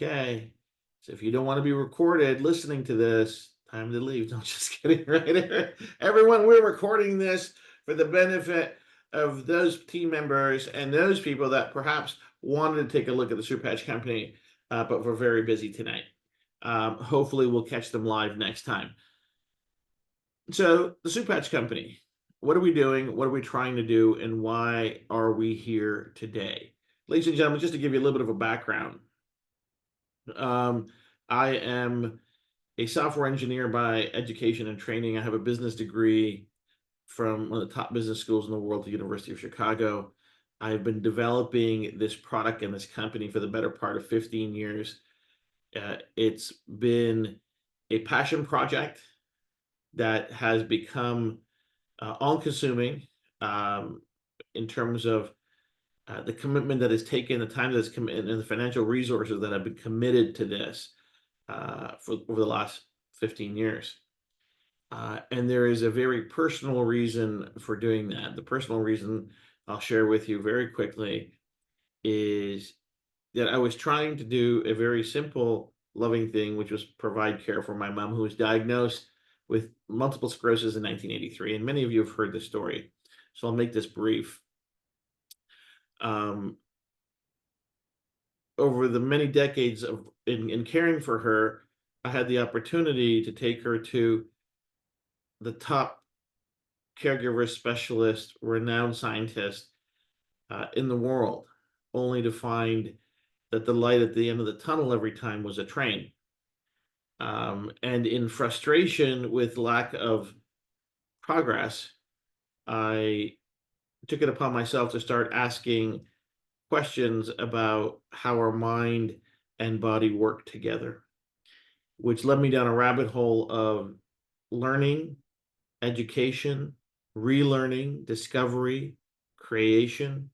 Okay. So if you don't want to be recorded listening to this, time to leave. No, just kidding, right? Everyone, we're recording this for the benefit of those team members and those people that perhaps wanted to take a look at the Super Patch Company, but were very busy tonight. Hopefully, we'll catch them live next time. So, the Super Patch Company, what are we doing? What are we trying to do? And why are we here today? Ladies and gentlemen, just to give you a little bit of a background, um, I am a software engineer by education and training. I have a business degree from one of the top business schools in the world, the University of Chicago. I've been developing this product and this company for the better part of 15 years. It's been a passion project that has become all-consuming in terms of the commitment that is taken, the time that's committed, and the financial resources that have been committed to this for over the last 15 years. And there is a very personal reason for doing that. The personal reason I'll share with you very quickly is that I was trying to do a very simple, loving thing, which was provide care for my mom, who was diagnosed with multiple sclerosis in 1983. And many of you have heard the story. So I'll make this brief. Over the many decades of in caring for her, I had the opportunity to take her to the top caregiver specialist, renowned scientist in the world, only to find that the light at the end of the tunnel every time was a train. And in frustration with lack of progress, I took it upon myself to start asking questions about how our mind and body work together, which led me down a rabbit hole of learning, education, relearning, discovery, creation,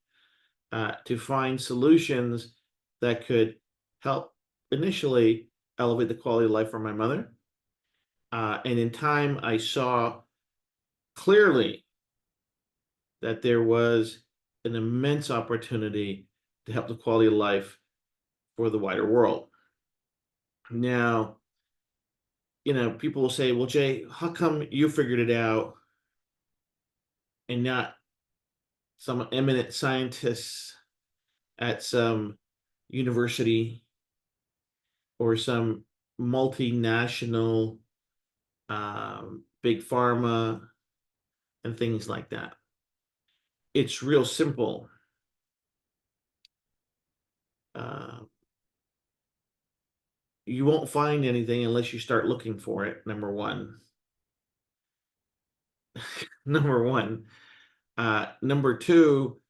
to find solutions that could help initially elevate the quality of life for my mother. And in time, I saw clearly that there was an immense opportunity to help the quality of life for the wider world. Now, people will say, well, Jay, how come you figured it out and not some eminent scientists at some university or some multinational big pharma and things like that? It's real simple. You won't find anything unless you start looking for it, number one. Number one. Number two,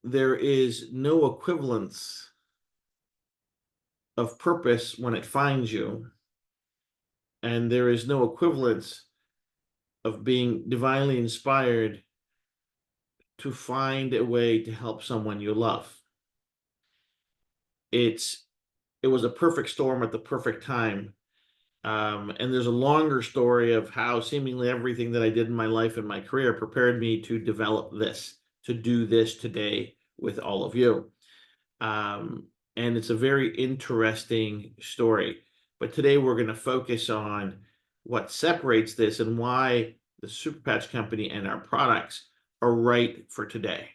there is no equivalence of purpose when it finds you, and there is no equivalence of being divinely inspired to find a way to help someone you love. It was a perfect storm at the perfect time. And there's a longer story of how seemingly everything that I did in my life and my career prepared me to develop this, to do this today with all of you. And it's a very interesting story. But today we're going to focus on what separates this and why the Super Patch Company and our products are right for today.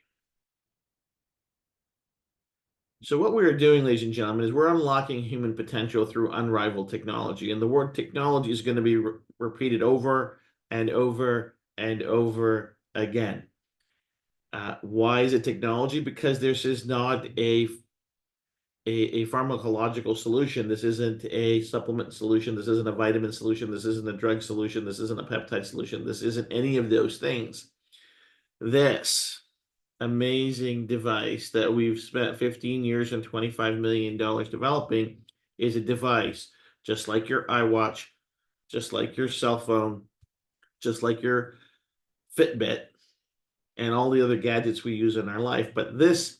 So what we are doing, ladies and gentlemen, is we're unlocking human potential through unrivaled technology. And the word technology is going to be repeated over and over and over again. Why is it technology? Because this is not a pharmacological solution. This isn't a supplement solution. This isn't a vitamin solution. This isn't a drug solution. This isn't a peptide solution. This isn't any of those things. This amazing device that we've spent 15 years and $25 million developing is a device just like your iWatch, just like your cell phone, just like your Fitbit, and all the other gadgets we use in our life. But this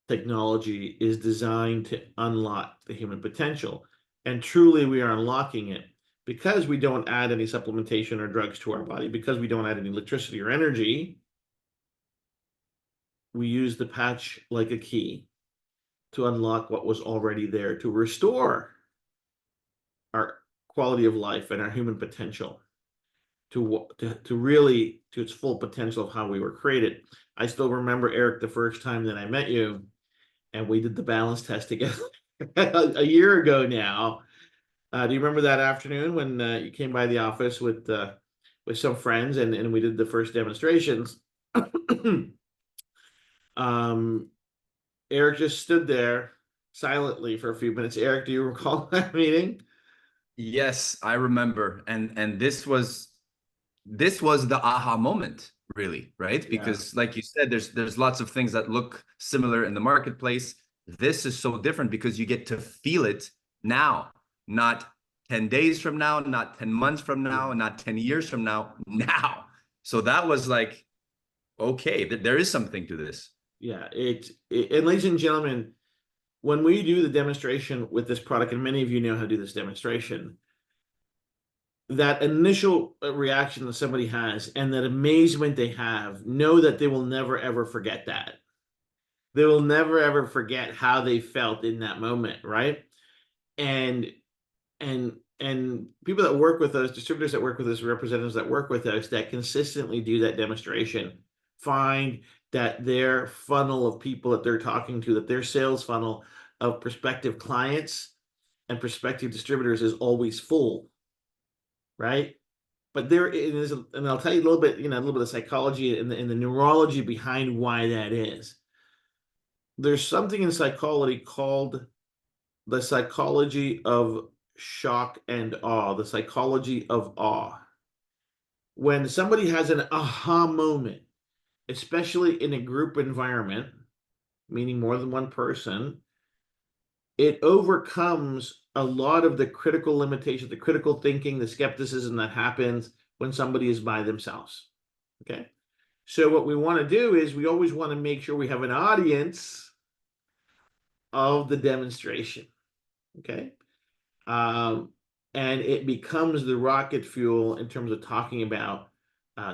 technology is designed to unlock the human potential. And truly, we are unlocking it because we don't add any supplementation or drugs to our body, because we don't add any electricity or energy. We use the patch like a key. to unlock what was already there, to restore our quality of life and our human potential to really to its full potential of how we were created. I still remember, Eric, the first time that I met you and we did the balance test together a year ago now. Do you remember that afternoon when you came by the office with some friends and we did the first demonstrations? um, Eric just stood there silently for a few minutes. Eric, do you recall that meeting? Yes, I remember. And this was the aha moment, really, right? Yeah. Because like you said, there's lots of things that look similar in the marketplace. This is so different because you get to feel it now, not 10 days from now, not 10 months from now, and not 10 years from now, now. So that was like, okay, there is something to this. Yeah, and ladies and gentlemen, when we do the demonstration with this product, and many of you know how to do this demonstration, that initial reaction that somebody has and that amazement they have, know that they will never ever forget that. They will never ever forget how they felt in that moment, right? And and people that work with us, distributors that work with us, representatives that work with us that consistently do that demonstration, find that their funnel of people that they're talking to, that their sales funnel of prospective clients and prospective distributors is always full, right? But there is, and I'll tell you a little bit, a little bit of psychology and the neurology behind why that is. There's something in psychology called the psychology of shock and awe, the psychology of awe. When somebody has an aha moment, especially in a group environment, meaning more than one person, it overcomes a lot of the critical limitations, the critical thinking, the skepticism that happens when somebody is by themselves. Okay. So what we want to do is we always want to make sure we have an audience of the demonstration. Okay. Um, and it becomes the rocket fuel in terms of talking about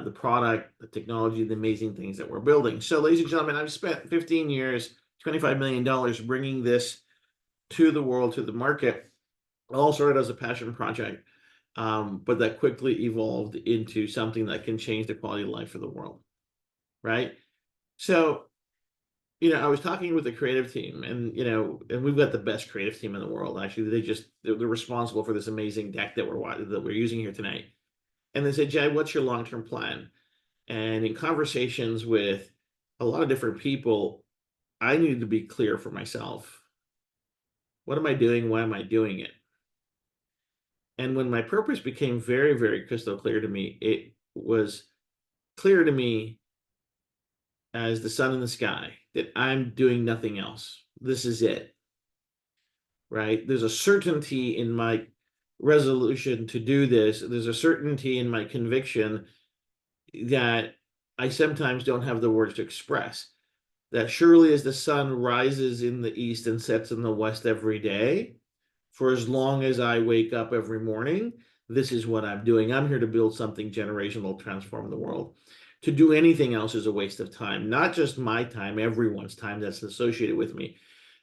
the product, the technology, the amazing things that we're building. So, ladies and gentlemen, I've spent 15 years, $25 million bringing this to the world, to the market, all started as a passion project, but that quickly evolved into something that can change the quality of life for the world, right? So, I was talking with the creative team, and we've got the best creative team in the world. Actually, they're responsible for this amazing deck that we're using here tonight. And they said, Jay, what's your long-term plan? And in conversations with a lot of different people, I needed to be clear for myself. What am I doing? Why am I doing it? And when my purpose became very, very crystal clear to me, it was clear to me as the sun in the sky that I'm doing nothing else. This is it, right? There's a certainty in my resolution to do this. There's a certainty in my conviction that I sometimes don't have the words to express. That surely as the sun rises in the east and sets in the west every day, for as long as I wake up every morning, this is what I'm doing. I'm here to build something generational, transform the world. To do anything else is a waste of time, not just my time, everyone's time that's associated with me.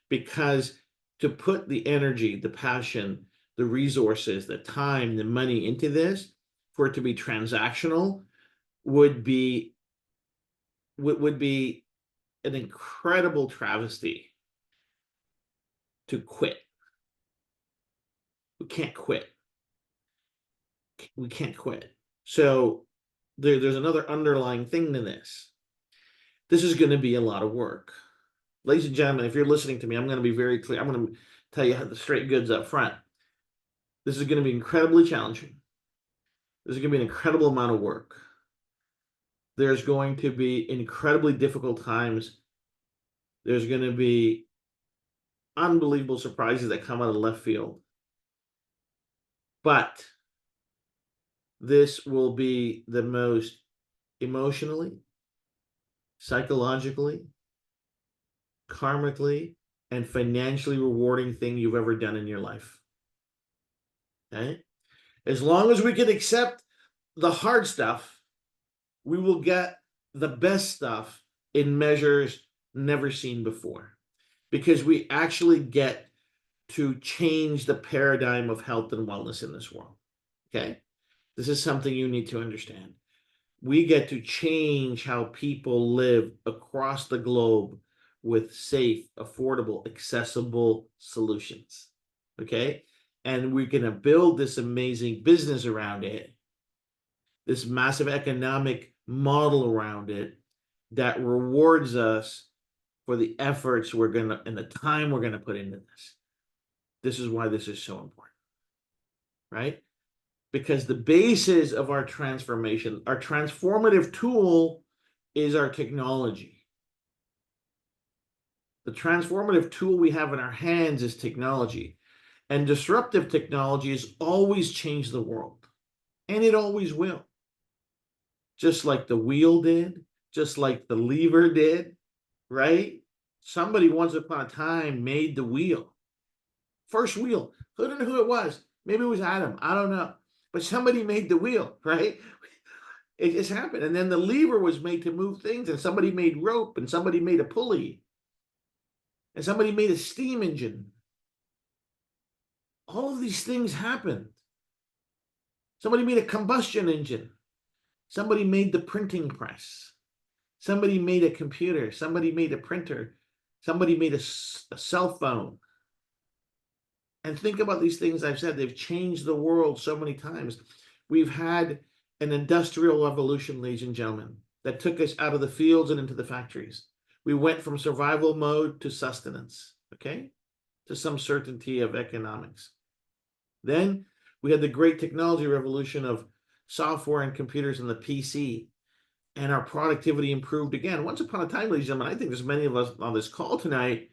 Because to put the energy, the passion, the resources, the time, the money into this, for it to be transactional, would be would be an incredible travesty to quit. We can't quit. We can't quit. So there's another underlying thing to this. This is going to be a lot of work. Ladies and gentlemen, if you're listening to me, I'm going to be very clear. I'm going to tell you the straight goods up front. This is going to be incredibly challenging. There's going to be an incredible amount of work. There's going to be incredibly difficult times. There's going to be unbelievable surprises that come out of left field. But this will be the most emotionally, psychologically, karmically, and financially rewarding thing you've ever done in your life. Okay? As long as we can accept the hard stuff, we will get the best stuff in measures never seen before. because we actually get to change the paradigm of health and wellness in this world. Okay? This is something you need to understand. We get to change how people live across the globe with safe, affordable, accessible solutions. Okay? And we're going to build this amazing business around it, this massive economic model around it that rewards us for the efforts we're going to and the time we're going to put into this. This is why this is so important, right? Because the basis of our transformation, our transformative tool is our technology. The transformative tool we have in our hands is technology. And disruptive technology has always changed the world. And it always will. Just like the wheel did, just like the lever did, right? Somebody once upon a time made the wheel. First wheel. Who don't know who it was? Maybe it was Adam. I don't know. But somebody made the wheel, right? It just happened. And then the lever was made to move things, and somebody made rope, and somebody made a pulley, and somebody made a steam engine. All of these things happened. Somebody made a combustion engine. Somebody made the printing press. Somebody made a computer. Somebody made a printer. Somebody made a cell phone. And think about these things I've said. They've changed the world so many times. We've had an industrial revolution, ladies and gentlemen, that took us out of the fields and into the factories. We went from survival mode to sustenance, okay? To some certainty of economics. Then we had the great technology revolution of software and computers and the PC, and our productivity improved again. Once upon a time, ladies and gentlemen, I think there's many of us on this call tonight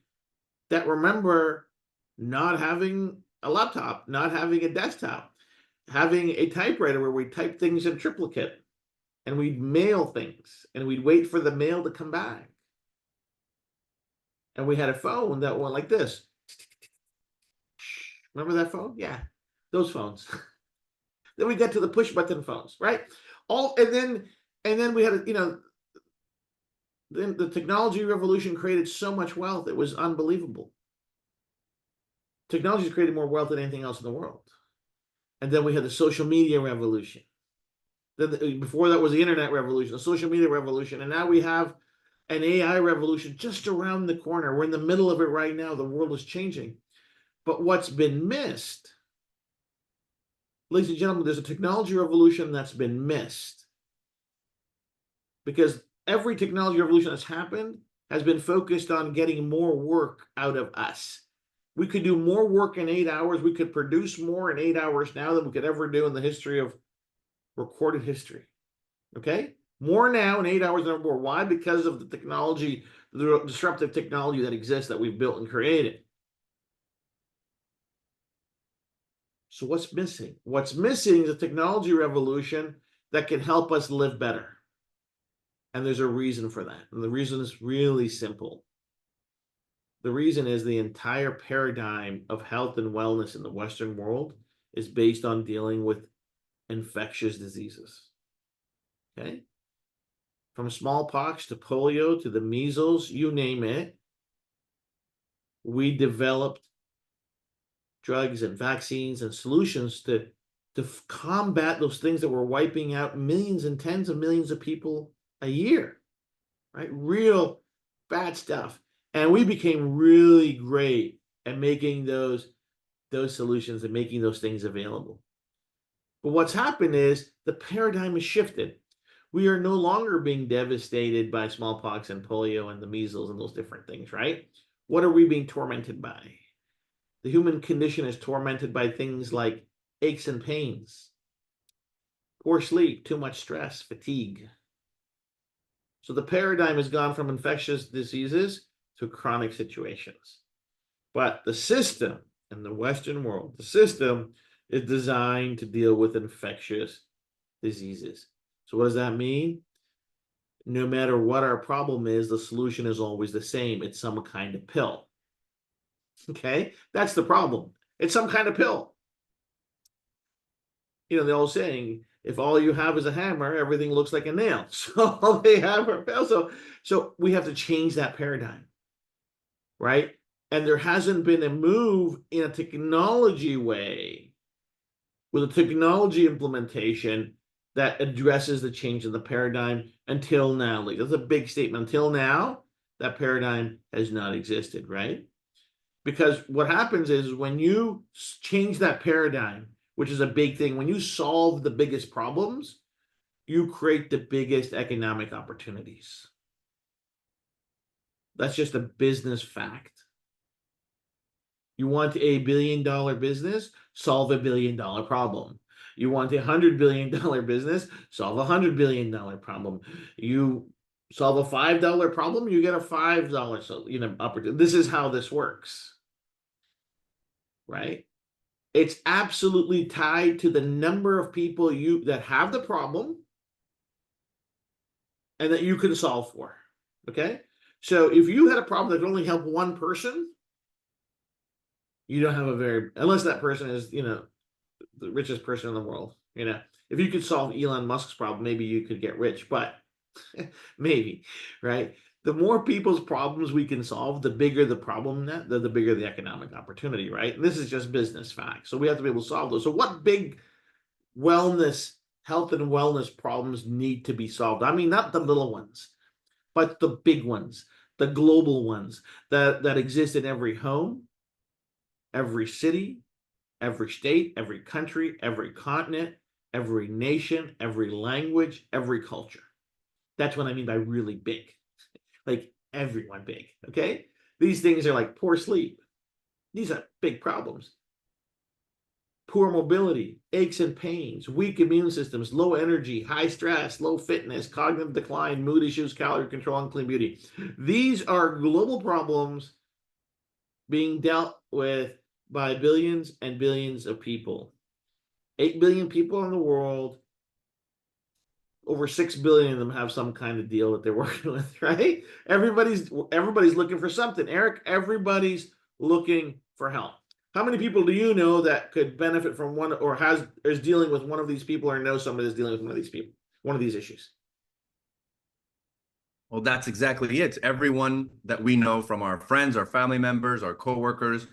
that remember not having a laptop, not having a desktop, having a typewriter where we type things in triplicate, and we'd mail things, and we'd wait for the mail to come back. And we had a phone that went like this. Remember that phone? Yeah, those phones. Then we got to the push button phones, right? And then we had, then the technology revolution created so much wealth, it was unbelievable. Technology has created more wealth than anything else in the world. And then we had the social media revolution. Then before that was the internet revolution, the social media revolution, and now we have an AI revolution just around the corner. We're in the middle of it right now. The world is changing. But what's been missed, ladies and gentlemen, there's a technology revolution that's been missed. Because every technology revolution that's happened has been focused on getting more work out of us. We could do more work in 8 hours. We could produce more in 8 hours now than we could ever do in the history of recorded history. Okay? More now in 8 hours than ever. Why? Because of the technology, the disruptive technology that exists that we've built and created. So what's missing? What's missing is a technology revolution that can help us live better. And there's a reason for that. And the reason is really simple. The reason is the entire paradigm of health and wellness in the Western world is based on dealing with infectious diseases. Okay? From smallpox to polio to the measles, you name it, we developed drugs and vaccines and solutions to combat those things that were wiping out millions and tens of millions of people a year, right? Real bad stuff. And we became really great at making those solutions and making those things available. But what's happened is the paradigm has shifted. We are no longer being devastated by smallpox and polio and the measles and those different things, right? What are we being tormented by? The human condition is tormented by things like aches and pains, poor sleep, too much stress, fatigue. So the paradigm has gone from infectious diseases to chronic situations. But the system in the Western world, the system is designed to deal with infectious diseases. So what does that mean? No matter what our problem is, the solution is always the same. It's some kind of pill. Okay? That's the problem. It's some kind of pill. The old saying, if all you have is a hammer, everything looks like a nail. So all they have are pills. So we have to change that paradigm, right? And there hasn't been a move in a technology way with a technology implementation that addresses the change in the paradigm until now. Like, that's a big statement. Until now, that paradigm has not existed, right? Because what happens is when you change that paradigm, which is a big thing, when you solve the biggest problems, you create the biggest economic opportunities. That's just a business fact. You want a $1 billion business, solve $1 billion problem. You want $100 billion business, solve $100 billion problem. You solve a $5 problem, you get a $5, so opportunity. This is how this works, right? It's absolutely tied to the number of people that have the problem and that you can solve for. Okay, so if you had a problem that could only help one person, you don't have unless that person is the richest person in the world. If you could solve Elon Musk's problem, maybe you could get rich, but maybe, right? The more people's problems we can solve, the bigger the problem, the bigger the economic opportunity, right? And this is just business facts. So we have to be able to solve those. So what big health and wellness problems need to be solved? I mean, not the little ones, but the big ones, the global ones that exist in every home, every city, every state, every country, every continent, every nation, every language, every culture. That's what I mean by really big. Like everyone big, okay? These things are like poor sleep. These are big problems. Poor mobility, aches and pains, weak immune systems, low energy, high stress, low fitness, cognitive decline, mood issues, calorie control, and clean beauty. These are global problems being dealt with by billions and billions of people. 8 billion people in the world. Over 6 billion of them have some kind of deal that they're working with, right? Everybody's looking for something. Eric, everybody's looking for help. How many people do you know that could benefit from one or is dealing with one of these people or know somebody that's dealing with one of these people, one of these issues? Well, that's exactly it. Everyone that we know, from our friends, our family members, our coworkers,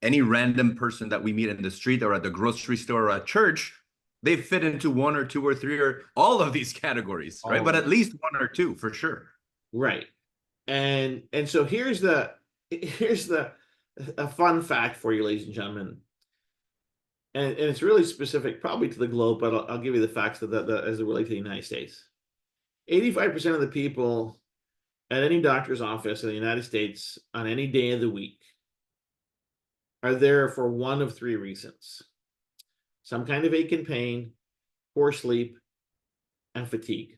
any random person that we meet in the street or at the grocery store or at church, they fit into one or two or three or all of these categories, right? But at least one or two for sure. Right. And so here's a fun fact for you, ladies and gentlemen. And it's really specific, probably to the globe, but I'll give you the facts that as it relates to the United States. 85% of the people at any doctor's office in the United States on any day of the week are there for one of three reasons: some kind of ache and pain, poor sleep, and fatigue,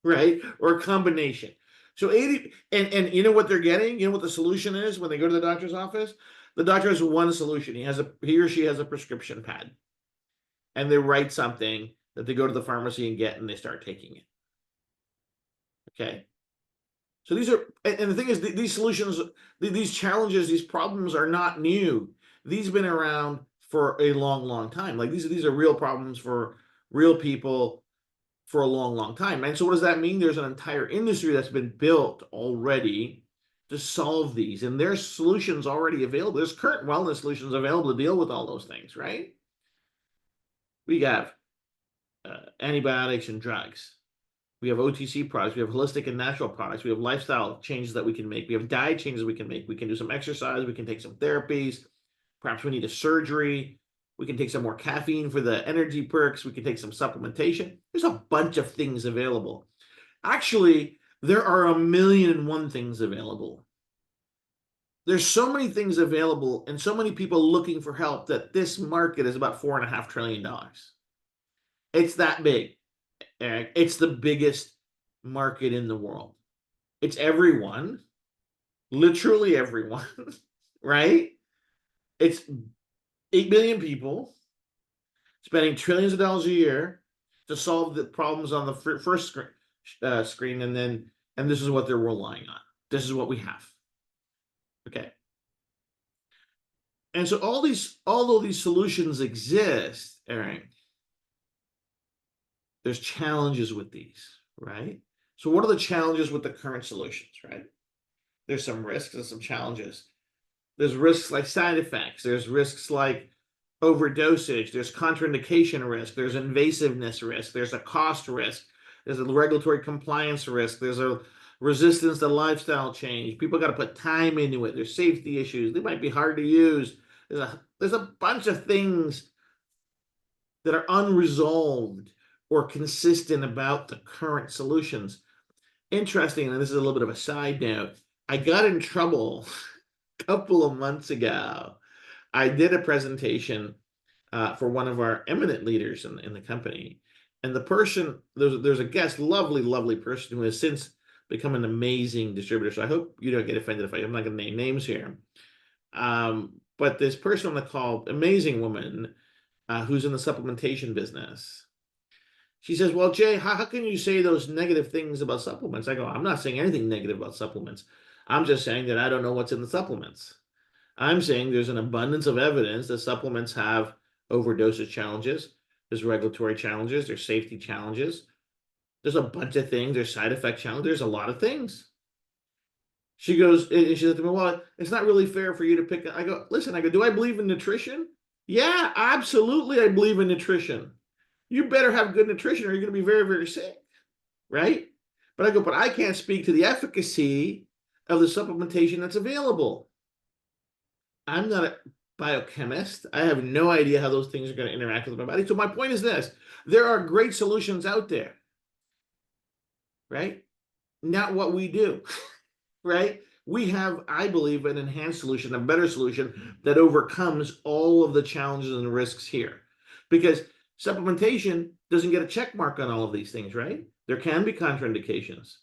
right? Or a combination. So 80, and you know what they're getting? You know what the solution is when they go to the doctor's office? The doctor has one solution. He or she has a prescription pad, and they write something that they go to the pharmacy and get, and they start taking it. Okay. So these are, and the thing is, these solutions, these challenges, these problems are not new. These have been around for a long, long time. Like these are real problems for real people for a long, long time. And so what does that mean? There's an entire industry that's been built already to solve these, and there's solutions already available. There's current wellness solutions available to deal with all those things, right? We have antibiotics and drugs. We have OTC products. We have holistic and natural products. We have lifestyle changes that we can make. We have diet changes we can make. We can do some exercise. We can take some therapies. Perhaps we need a surgery. We can take some more caffeine for the energy perks. We can take some supplementation. There's a bunch of things available. Actually, there are 1,000,001 things available. There's so many things available and so many people looking for help that this market is about $4.5 trillion. It's that big. Eric. It's the biggest market in the world. It's everyone, literally everyone, right? It's 8 billion people spending trillions of dollars a year to solve the problems on the first screen, and this is what they're relying on. This is what we have. Okay. And so although these solutions exist, Eric, there's challenges with these, right? So what are the challenges with the current solutions, right? There's some risks and some challenges. There's risks like side effects. There's risks like overdosage. There's contraindication risk. There's invasiveness risk. There's a cost risk. There's a regulatory compliance risk. There's a resistance to lifestyle change. People got to put time into it. There's safety issues. They might be hard to use. There's a bunch of things that are unresolved or consistent about the current solutions. Interesting, and this is a little bit of a side note. I got in trouble a couple of months ago. I did a presentation for one of our eminent leaders in the company. And the person, there's a guest, lovely person who has since become an amazing distributor. So I hope you don't get offended if I'm not going to name names here. But this person on the call, amazing woman, who's in the supplementation business. She says, well, Jay, how can you say those negative things about supplements? I go, I'm not saying anything negative about supplements. I'm just saying that I don't know what's in the supplements. I'm saying there's an abundance of evidence that supplements have overdosage challenges. There's regulatory challenges. There's safety challenges. There's a bunch of things. There's side effect challenges. There's a lot of things. She goes, and she said to me, well, it's not really fair for you to pick. I go, listen, do I believe in nutrition? Yeah, absolutely. I believe in nutrition. You better have good nutrition or you're going to be very, very sick, right? But I go, but I can't speak to the efficacy of the supplementation that's available. I'm not a biochemist. I have no idea how those things are going to interact with my body. So my point is this: there are great solutions out there, right? Not what we do, right? We have, I believe, an enhanced solution, a better solution that overcomes all of the challenges and risks here. Because supplementation doesn't get a check mark on all of these things, right? There can be contraindications.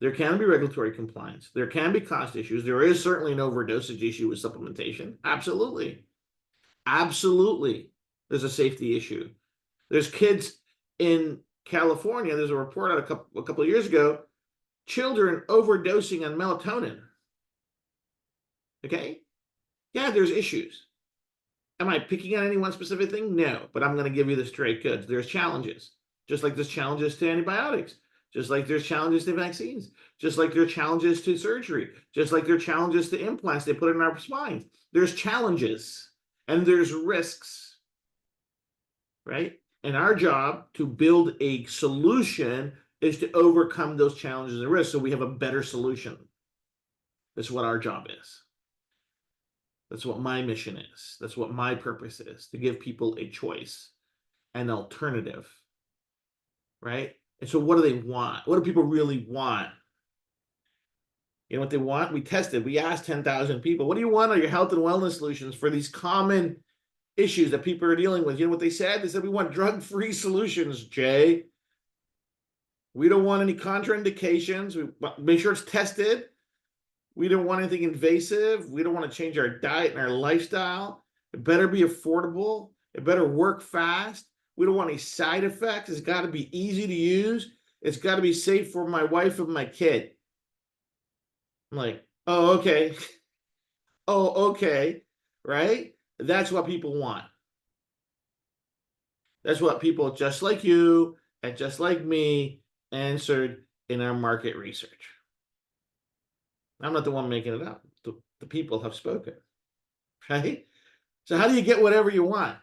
There can be regulatory compliance. There can be cost issues. There is certainly an overdosage issue with supplementation. Absolutely. Absolutely. There's a safety issue. There's kids in California. There's a report out a couple of years ago, children overdosing on melatonin. Okay? Yeah, there's issues. Am I picking on any one specific thing? No, but I'm going to give you the straight goods. There's challenges, just like there's challenges to antibiotics, just like there's challenges to vaccines, just like there are challenges to surgery, just like there are challenges to implants they put in our spine. There's challenges and there's risks, right? And our job to build a solution is to overcome those challenges and risks so we have a better solution. That's what our job is. That's what my mission is. That's what my purpose is, to give people a choice, an alternative, right? And so what do they want? What do people really want? You know what they want? We tested, we asked 10,000 people, what do you want on your health and wellness solutions for these common issues that people are dealing with? You know what they said? They said, we want drug-free solutions, Jay. We don't want any contraindications. We make sure it's tested. We don't want anything invasive. We don't want to change our diet and our lifestyle. It better be affordable. It better work fast. We don't want any side effects. It's got to be easy to use. It's got to be safe for my wife and my kid. I'm like, oh, okay. Oh, okay. Right? That's what people want. That's what people just like you and just like me answered in our market research. I'm not the one making it up. The people have spoken, right? So how do you get whatever you want?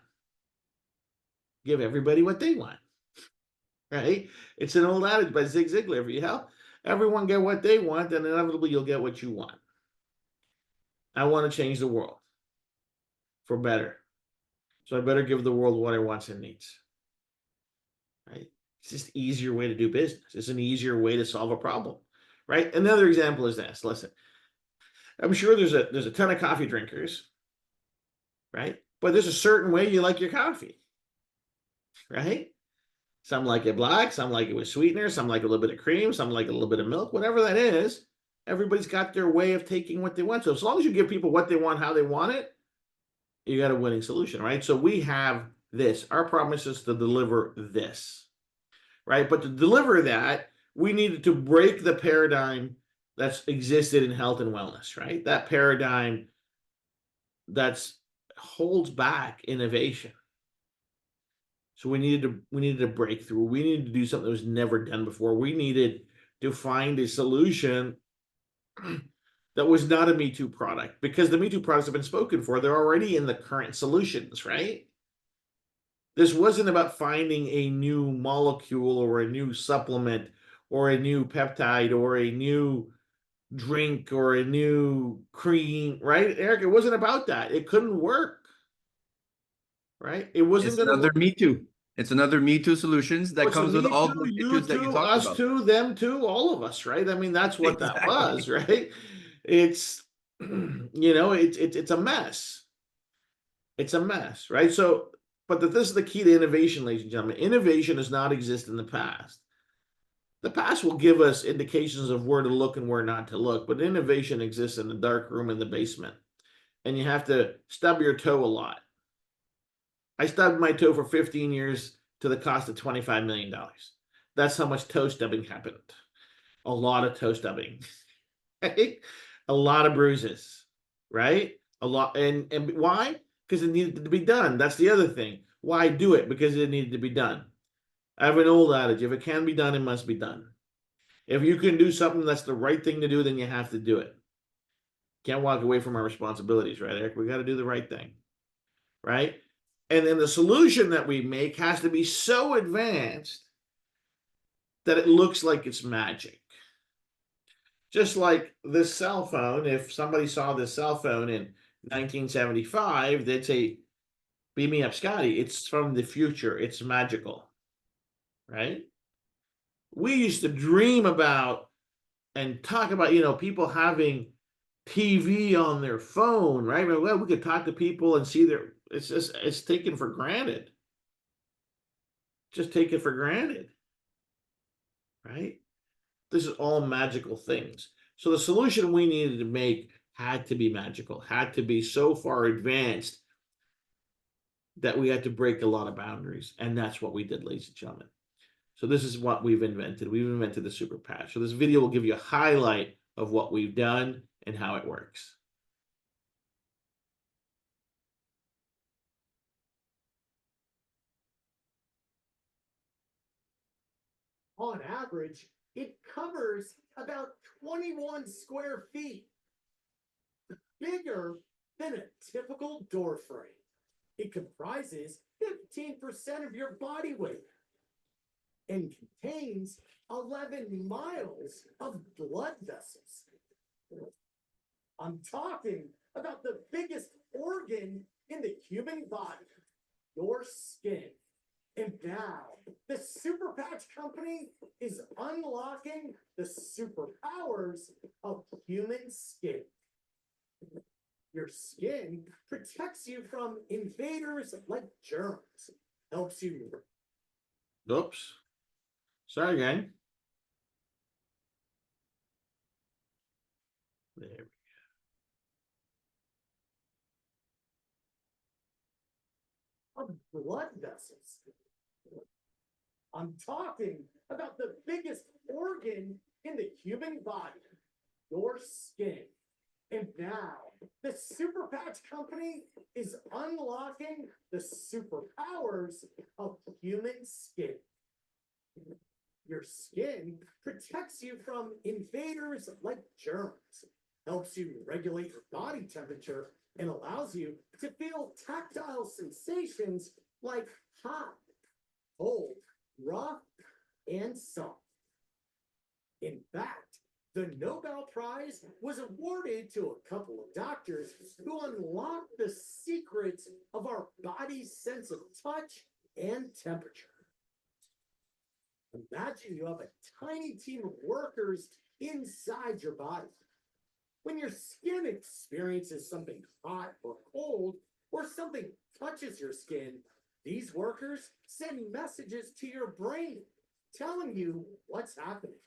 Give everybody what they want, right? It's an old adage by Zig Ziglar. If you help everyone get what they want, then inevitably you'll get what you want. I want to change the world for better. So I better give the world what it wants and needs, right? It's just an easier way to do business. It's an easier way to solve a problem, right? Another example is this. Listen, I'm sure there's a ton of coffee drinkers, right? But there's a certain way you like your coffee, right? Some like it black, some like it with sweetener, some like a little bit of cream, some like a little bit of milk, whatever that is. Everybody's got their way of taking what they want. So as long as you give people what they want, how they want it, you got a winning solution, right? So we have this. Our promise is to deliver this, right? But to deliver that, we needed to break the paradigm that's existed in health and wellness, right? That paradigm that's holds back innovation. So we needed a breakthrough. We needed to do something that was never done before. We needed to find a solution that was not a Me Too product, because the Me Too products have been spoken for. They're already in the current solutions, right? This wasn't about finding a new molecule or a new supplement or a new peptide or a new drink or a new cream, right, Eric? It wasn't about that. It couldn't work, right? It wasn't It's going to another work. Me Too. It's another Me Too solutions that It's a comes with me all too, the you issues that you too, talked us about. too, them too, all of us, right? I mean, that's what that was, Exactly. right? It's, it's a mess. It's a mess, right? So, but this is the key to innovation, ladies and gentlemen. Innovation does not exist in the past. The past will give us indications of where to look and where not to look, but innovation exists in the dark room in the basement, and you have to stub your toe a lot. I stubbed my toe for 15 years to the cost of $25 million. That's how much toe stubbing happened. A lot of toe stubbing, right? A lot of bruises, right? A lot, and why? Because it needed to be done. That's the other thing. Why do it? Because it needed to be done. I have an old adage: if it can be done, it must be done. If you can do something that's the right thing to do, then you have to do it. Can't walk away from our responsibilities, right, Eric? We got to do the right thing, right? And then the solution that we make has to be so advanced that it looks like it's magic. Just like this cell phone, if somebody saw this cell phone in 1975, they'd say, "Beam me up, Scotty. It's from the future. It's magical," right? We used to dream about and talk about, people having TV on their phone, right? Well, we could talk to people and see their. It's taken for granted. Just take it for granted, right? This is all magical things. So the solution we needed to make had to be magical, had to be so far advanced that we had to break a lot of boundaries. And that's what we did, ladies and gentlemen. So this is what we've invented. We've invented the super patch. So this video will give you a highlight of what we've done and how it works. On average, it covers about 21 square feet, bigger than a typical door frame. It comprises 15% of your body weight and contains 11 miles of blood vessels. I'm talking about the biggest organ in the human body, your skin. And now, the Super Patch Company is unlocking the superpowers of human skin. Your skin protects you from invaders like germs, helps you. Oops. Sorry, gang. There. Of blood vessels. I'm talking about the biggest organ in the human body, your skin. And now, the Super Patch Company is unlocking the superpowers of human skin. Your skin protects you from invaders like germs, helps you regulate your body temperature, and allows you to feel tactile sensations like hot, cold, rough, and soft. In fact, the Nobel Prize was awarded to a couple of doctors who unlocked the secrets of our body's sense of touch and temperature. Imagine you have a tiny team of workers inside your body. When your skin experiences something hot or cold, or something touches your skin, these workers send messages to your brain telling you what's happening.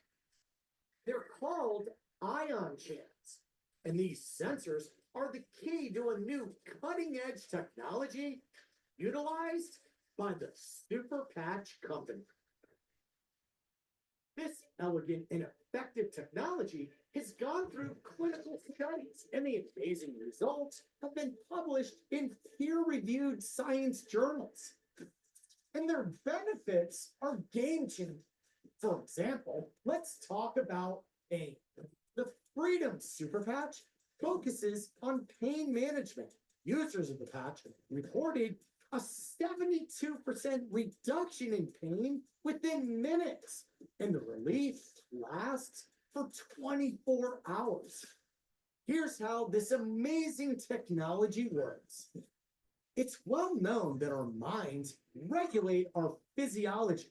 They're called ion channels, and these sensors are the key to a new cutting-edge technology utilized by the Super Patch Company. This elegant and effective technology has gone through clinical studies, and the amazing results have been published in peer-reviewed science journals. And their benefits are game-changing. For example, let's talk about pain. The Freedom Super Patch focuses on pain management. Users of the patch reported a 72% reduction in pain within minutes, and the relief lasts for 24 hours. Here's how this amazing technology works. It's well known that our minds regulate our physiology.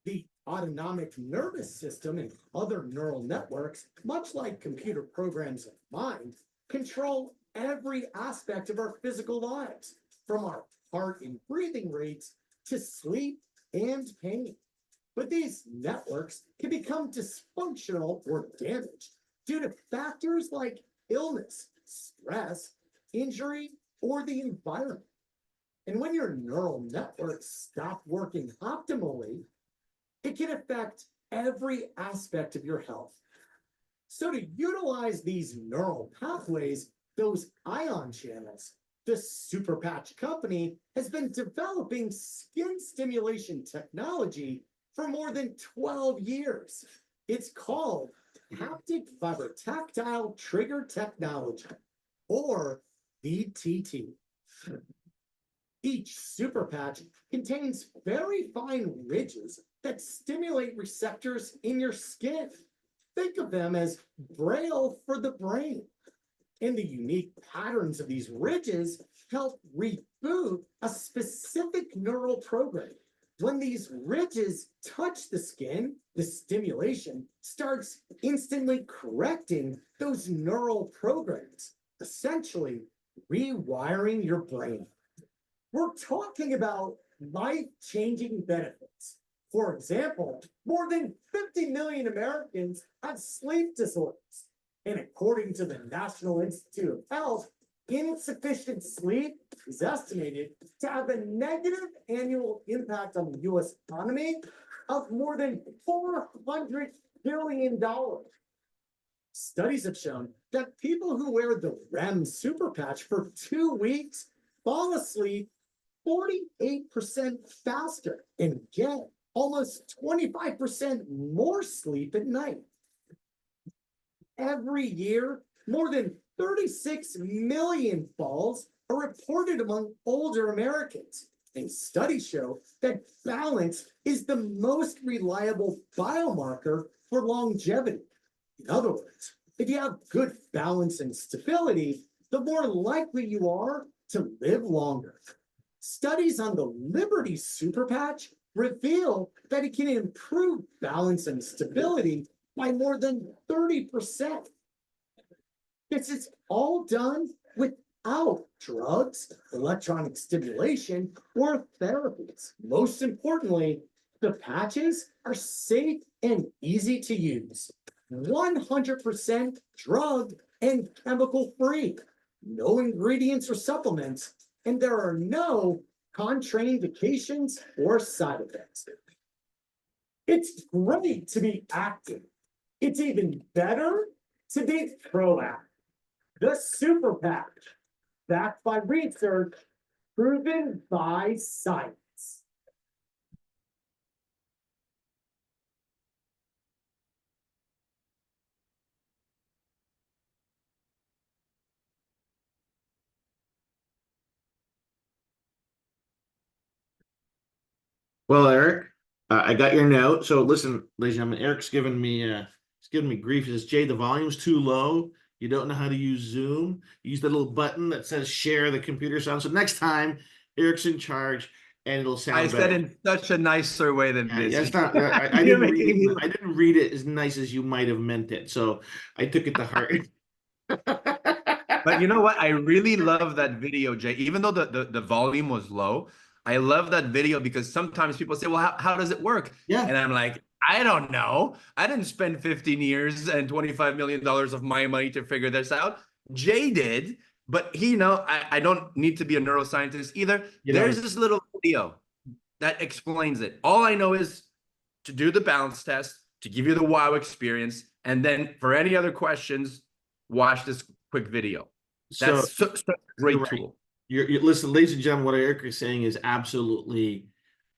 The autonomic nervous system and other neural networks, much like computer programs of mind, control every aspect of our physical lives, from our heart and breathing rates to sleep and pain. But these networks can become dysfunctional or damaged due to factors like illness, stress, injury, or the environment. And when your neural networks stop working optimally, it can affect every aspect of your health. So to utilize these neural pathways, those ion channels, the Super Patch Company has been developing skin stimulation technology for more than 12 years. It's called Haptic Fiber-Tactile Trigger Technology, or HFTT. Each super patch contains very fine ridges that stimulate receptors in your skin. Think of them as braille for the brain. And the unique patterns of these ridges help reboot a specific neural program. When these ridges touch the skin, the stimulation starts instantly correcting those neural programs, essentially rewiring your brain. We're talking about life-changing benefits. For example, more than 50 million Americans have sleep disorders. And according to the National Institute of Health, insufficient sleep is estimated to have a negative annual impact on the US economy of more than $400 billion. Studies have shown that people who wear the REM super patch for 2 weeks fall asleep 48% faster and get almost 25% more sleep at night. Every year, more than 36 million falls are reported among older Americans. And studies show that balance is the most reliable biomarker for longevity. In other words, if you have good balance and stability, the more likely you are to live longer. Studies on the Liberty Super Patch reveal that it can improve balance and stability by more than 30%. This is all done without drugs, electronic stimulation, or therapies. Most importantly, the patches are safe and easy to use. 100% drug and chemical free. No ingredients or supplements, and there are no contraindications or side effects. It's great to be active. It's even better to be proactive. The Super Patch, backed by research, proven by science. Well, Eric, I got your note. So listen, ladies and gentlemen, Eric's giving me grief. He says, Jay, the volume's too low. You don't know how to use Zoom. Use the little button that says share the computer sound. So next time, Eric's in charge, and it'll sound I better. said in such a nicer way than Yeah, this. it's not. I You're didn't read making me it. I didn't read it as nice as you might have meant it. So I took it to heart. But you know what? I really love that video, Jay. Even though the volume was low, I love that video because sometimes people say, well, how does it work? Yeah. And I'm like, I don't know. I didn't spend 15 years and $25 million of my money to figure this out. Jay did, but I don't need to be a neuroscientist either. There's this little video that explains it. All I know is to do the balance test, to give you the wow experience, and then for any other questions, watch this quick video. That's such a great tool. You're listen, ladies and gentlemen, what Eric is saying is absolutely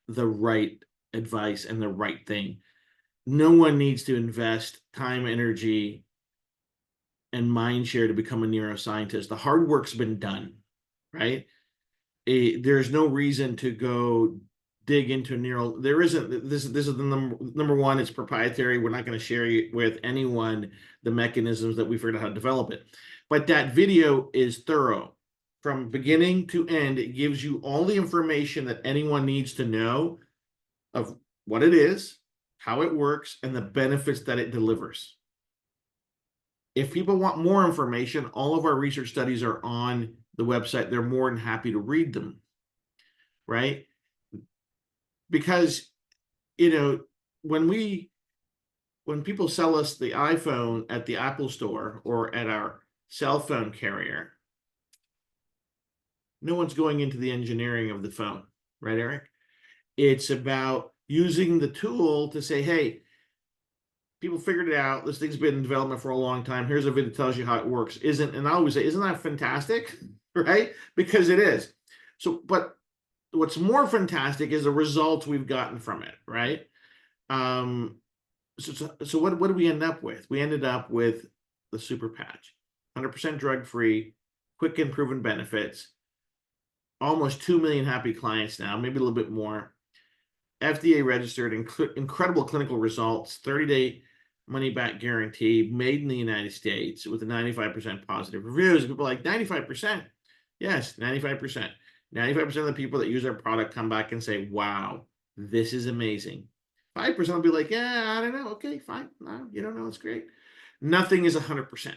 the right advice and the right thing. no one needs to invest time, energy, and mind share to become a neuroscientist. The hard work's been done, right? There's no reason to go dig into neural. There isn't. This is the number one. It's proprietary. We're not going to share with anyone the mechanisms that we figured out how to develop it. But that video is thorough from beginning to end. It gives you all the information that anyone needs to know of what it is, how it works, and the benefits that it delivers. If people want more information, all of our research studies are on the website. They're more than happy to read them, right? Because, you know, when people sell us the iPhone at the Apple store or at our cell phone carrier, no one's going into the engineering of the phone, right, Eric? It's about using the tool to say, hey, people figured it out. This thing's been in development for a long time. Here's a video that tells you how it works. And I always say, isn't that fantastic? Right? Because it is. So, but what's more fantastic is the results we've gotten from it, right? So what do we end up with? We ended up with the super patch, 100% drug-free, quick and proven benefits, almost 2 million happy clients now, maybe a little bit more. FDA registered, incredible clinical results, 30-day money-back guarantee, made in the United States with a 95% positive reviews. People are like, 95%? Yes, 95%. 95% of the people that use our product come back and say, wow, this is amazing. 5% will be like, yeah, I don't know. Okay, fine. No, you don't know. It's great. Nothing is 100%.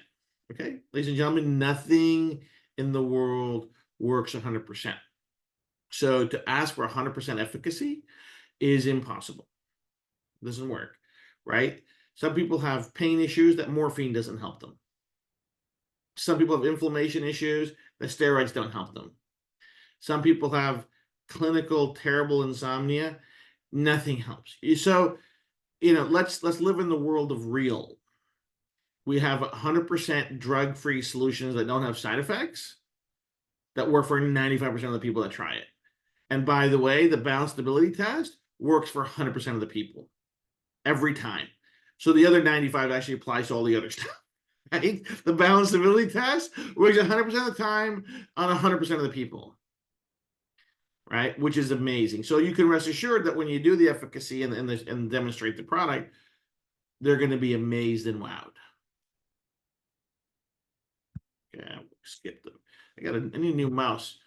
Okay, ladies and gentlemen, nothing in the world works 100%. So to ask for 100% efficacy is impossible. It doesn't work, right? Some people have pain issues that morphine doesn't help them. Some people have inflammation issues that steroids don't help them. Some people have clinical terrible insomnia. Nothing helps. So, you know, let's live in the world of real. We have 100% drug-free solutions that don't have side effects that work for 95% of the people that try it. And by the way, the balanced stability test works for 100% of the people every time. So the other 95 actually applies to all the other stuff. Right? The balanced stability test works 100% of the time on 100% of the people. Right? Which is amazing. So you can rest assured that when you do the efficacy and demonstrate the product, they're going to be amazed and wowed. Yeah, skip them. I got a new mouse.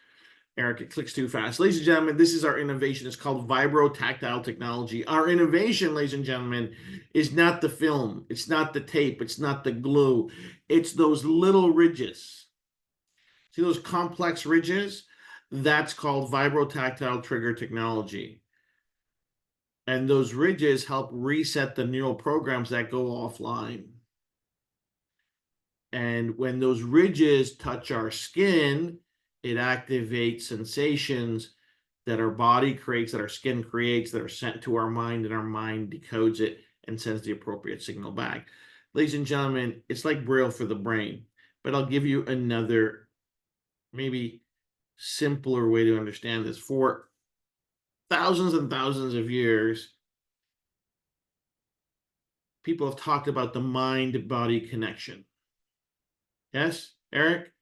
Eric, it clicks too fast. Ladies and gentlemen, this is our innovation. It's called Vibro-Tactile Technology. Our innovation, ladies and gentlemen, is not the film. It's not the tape. It's not the glue. It's those little ridges. See those complex ridges? That's called Vibro-Tactile Trigger Technology. And those ridges help reset the neural programs that go offline. And when those ridges touch our skin, it activates sensations that our body creates, that our skin creates, that are sent to our mind, and our mind decodes it and sends the appropriate signal back. Ladies and gentlemen, it's like Braille for the brain, but I'll give you another, maybe simpler way to understand this. For thousands and thousands of years, people have talked about the mind-body connection. Yes, Eric?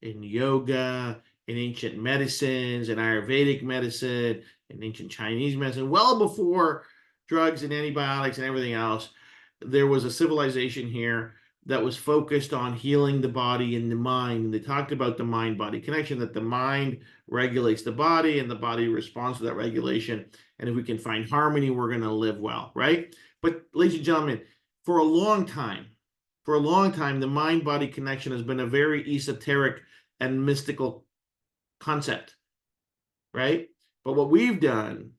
In yoga, in ancient medicines, in Ayurvedic medicine, in ancient Chinese medicine, well before drugs and antibiotics and everything else, there was a civilization here that was focused on healing the body and the mind. And they talked about the mind-body connection, that the mind regulates the body and the body responds to that regulation. And if we can find harmony, we're going to live well, right? But ladies and gentlemen, for a long time, the mind-body connection has been a very esoteric and mystical concept, right? But what we've done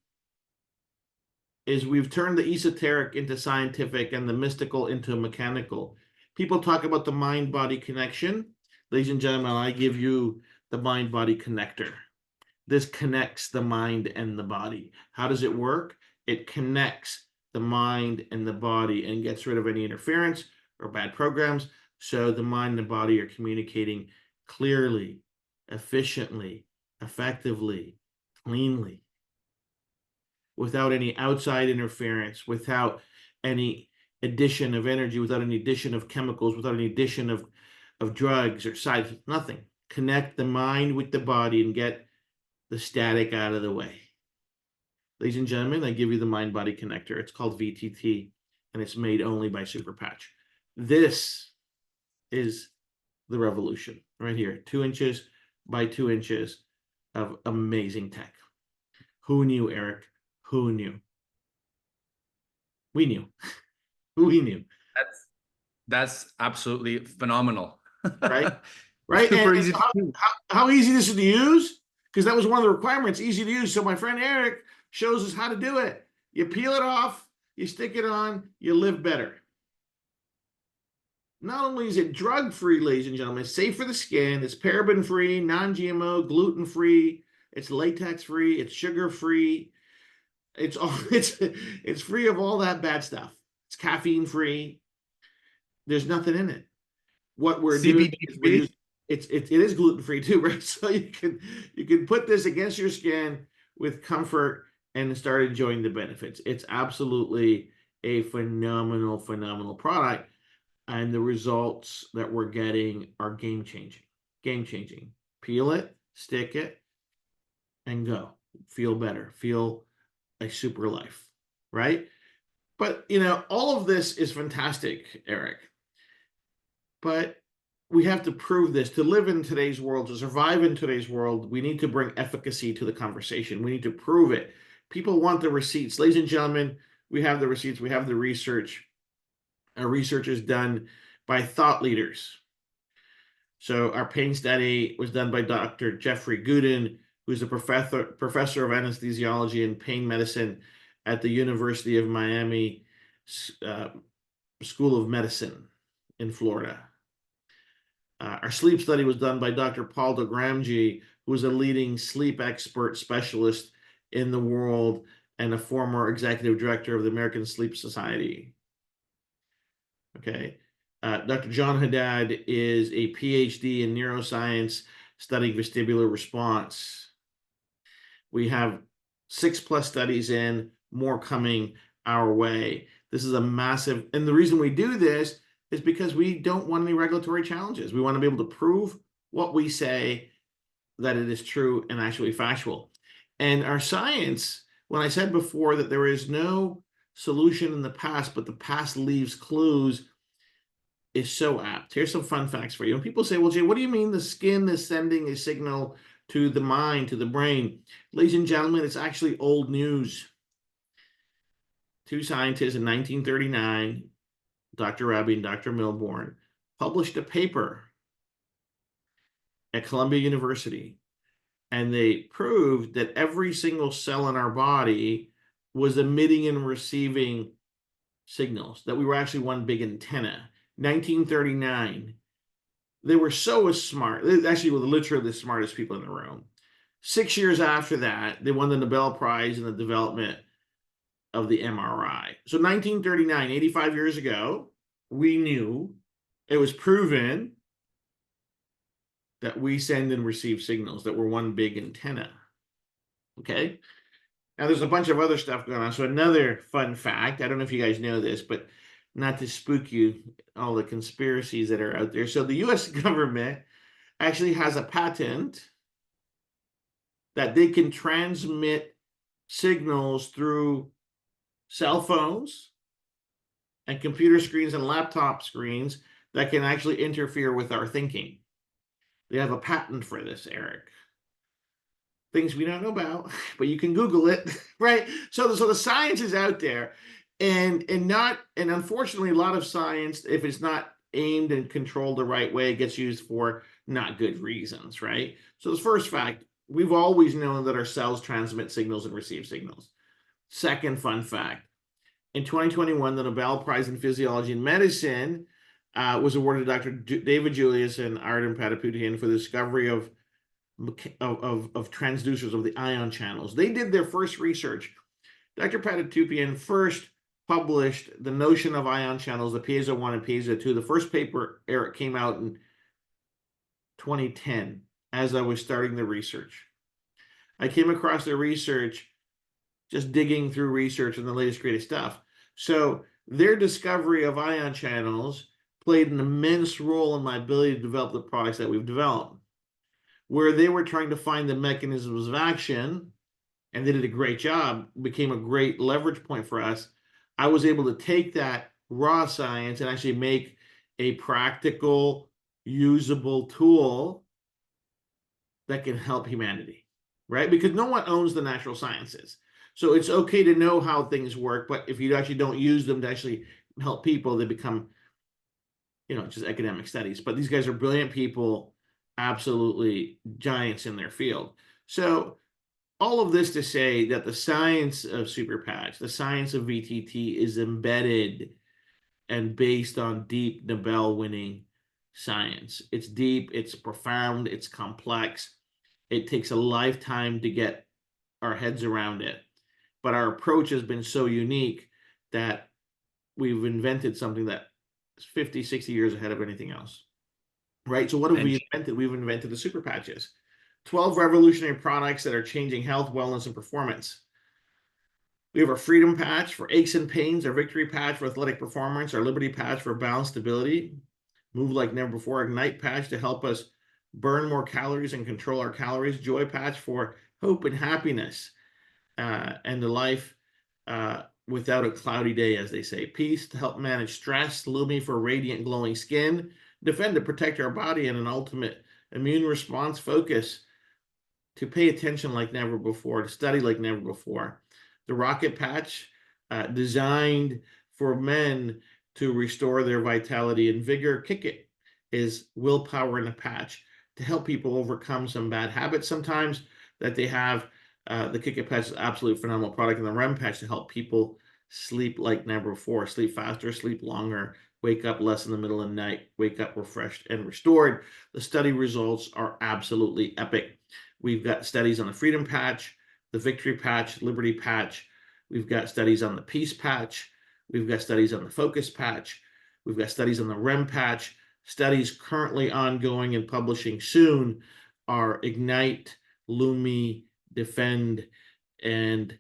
is we've turned the esoteric into scientific and the mystical into mechanical. People talk about the mind-body connection. Ladies and gentlemen, I give you the mind-body connector. This connects the mind and the body. How does it work? It connects the mind and the body and gets rid of any interference or bad programs, so the mind and the body are communicating clearly, efficiently, effectively, cleanly, without any outside interference, without any addition of energy, without any addition of chemicals, without any addition of drugs or side, nothing. Connect the mind with the body and get the static out of the way. Ladies and gentlemen, I give you the mind body connector. It's called VTT, and it's made only by Super Patch. This is the revolution right here. 2 inches by 2 inches of amazing tech. Who knew, Eric? Who knew? We knew. We knew. That's absolutely phenomenal. Right? Right? Super And easy to do. how easy this is to use? Because that was one of the requirements, easy to use. So my friend Eric shows us how to do it. You peel it off, you stick it on, you live better. Not only is it drug-free, ladies and gentlemen, it's safe for the skin, it's paraben-free, non-GMO, gluten-free, it's latex-free, it's sugar-free, it's all it's free of all that bad stuff. It's caffeine-free. There's nothing in it. What we're doing is we're using, it is gluten-free too, right? So you can put this against your skin with comfort and start enjoying the benefits. It's absolutely a phenomenal product. And the results that we're getting are game-changing. Game-changing. Peel it, stick it, and go. Feel better. Feel a super life, right? But, you know, all of this is fantastic, Eric. But we have to prove this. To live in today's world, to survive in today's world, we need to bring efficacy to the conversation. We need to prove it. People want the receipts. Ladies and gentlemen, we have the receipts. We have the research. Our research is done by thought leaders. So our pain study was done by Dr. Jeffrey Gooden, who's a professor of anesthesiology and pain medicine at the University of Miami School of Medicine in Florida. Our sleep study was done by Dr. Paul Dogramji, who is a leading sleep expert specialist in the world and a former executive director of the American Sleep Society. Okay. Dr. John Haddad is a PhD in neuroscience studying vestibular response. We have 6+ studies in, more coming our way. This is a massive, and the reason we do this is because we don't want any regulatory challenges. We want to be able to prove what we say, that it is true and actually factual. And our science, when I said before that there is no solution in the past, but the past leaves clues, is so apt. Here's some fun facts for you. When people say, well, Jay, what do you mean the skin is sending a signal to the mind, to the brain? Ladies and gentlemen, it's actually old news. 2 scientists in 1939, Dr. Rabi and Dr. Milbourne, published a paper at Columbia University, and they proved that every single cell in our body was emitting and receiving signals, that we were actually one big antenna. 1939, they were so smart. They actually were literally the smartest people in the room. 6 years after that, they won the Nobel Prize in the development of the MRI. So 1939, 85 years ago, we knew, it was proven that we send and receive signals, that we're one big antenna. Okay? Now there's a bunch of other stuff going on. So another fun fact, I don't know if you guys know this, but not to spook you, all the conspiracies that are out there. So the US government actually has a patent that they can transmit signals through cell phones and computer screens and laptop screens that can actually interfere with our thinking. They have a patent for this, Eric. Things we don't know about, but you can Google it, right? So the science is out there, and unfortunately, a lot of science, if it's not aimed and controlled the right way, it gets used for not good reasons, right? So the first fact, we've always known that our cells transmit signals and receive signals. Second fun fact, in 2021, the Nobel Prize in Physiology and Medicine was awarded to Dr. David Julius and Ardem Patapoutian for the discovery of transducers of the ion channels. They did their first research. Dr. Patapoutian first published the notion of ion channels, the piezo 1 and piezo 2. The first paper, Eric, came out in 2010 as I was starting the research. I came across the research just digging through research and the latest greatest stuff. So their discovery of ion channels played an immense role in my ability to develop the products that we've developed. Where they were trying to find the mechanisms of action, and they did a great job, became a great leverage point for us. I was able to take that raw science and actually make a practical, usable tool that can help humanity, right? Because no one owns the natural sciences. So it's okay to know how things work, but if you actually don't use them to actually help people, they become, just academic studies. But these guys are brilliant people, absolutely giants in their field. So all of this to say that the science of Super Patch, the science of VTT is embedded and based on deep Nobel-winning science. It's deep, it's profound, it's complex. It takes a lifetime to get our heads around it. But our approach has been so unique that we've invented something that is 50, 60 years ahead of anything else. Right? So what have we invented? We've invented the Super Patches. 12 revolutionary products that are changing health, wellness, and performance. We have our Freedom Patch for aches and pains, our Victory Patch for athletic performance, our Liberty Patch for balance stability, Move Like Never Before, Ignite Patch to help us burn more calories and control our calories, Joy Patch for hope and happiness, and the life without a cloudy day, as they say, Peace to help manage stress, Lumi for radiant glowing skin, Defend to protect our body, and an ultimate immune response, Focus to pay attention like never before, to study like never before. The Rocket Patch, designed for men to restore their vitality and vigor. Kick It is willpower in a patch to help people overcome some bad habits sometimes that they have. The Kick It Patch is an absolutely phenomenal product. And the REM Patch to help people sleep like never before, sleep faster, sleep longer, wake up less in the middle of the night, wake up refreshed and restored. The study results are absolutely epic. We've got studies on the Freedom Patch, the Victory Patch, Liberty Patch. We've got studies on the Peace Patch. We've got studies on the Focus Patch. We've got studies on the REM Patch. Studies currently ongoing and publishing soon are Ignite, Lumi, Defend, and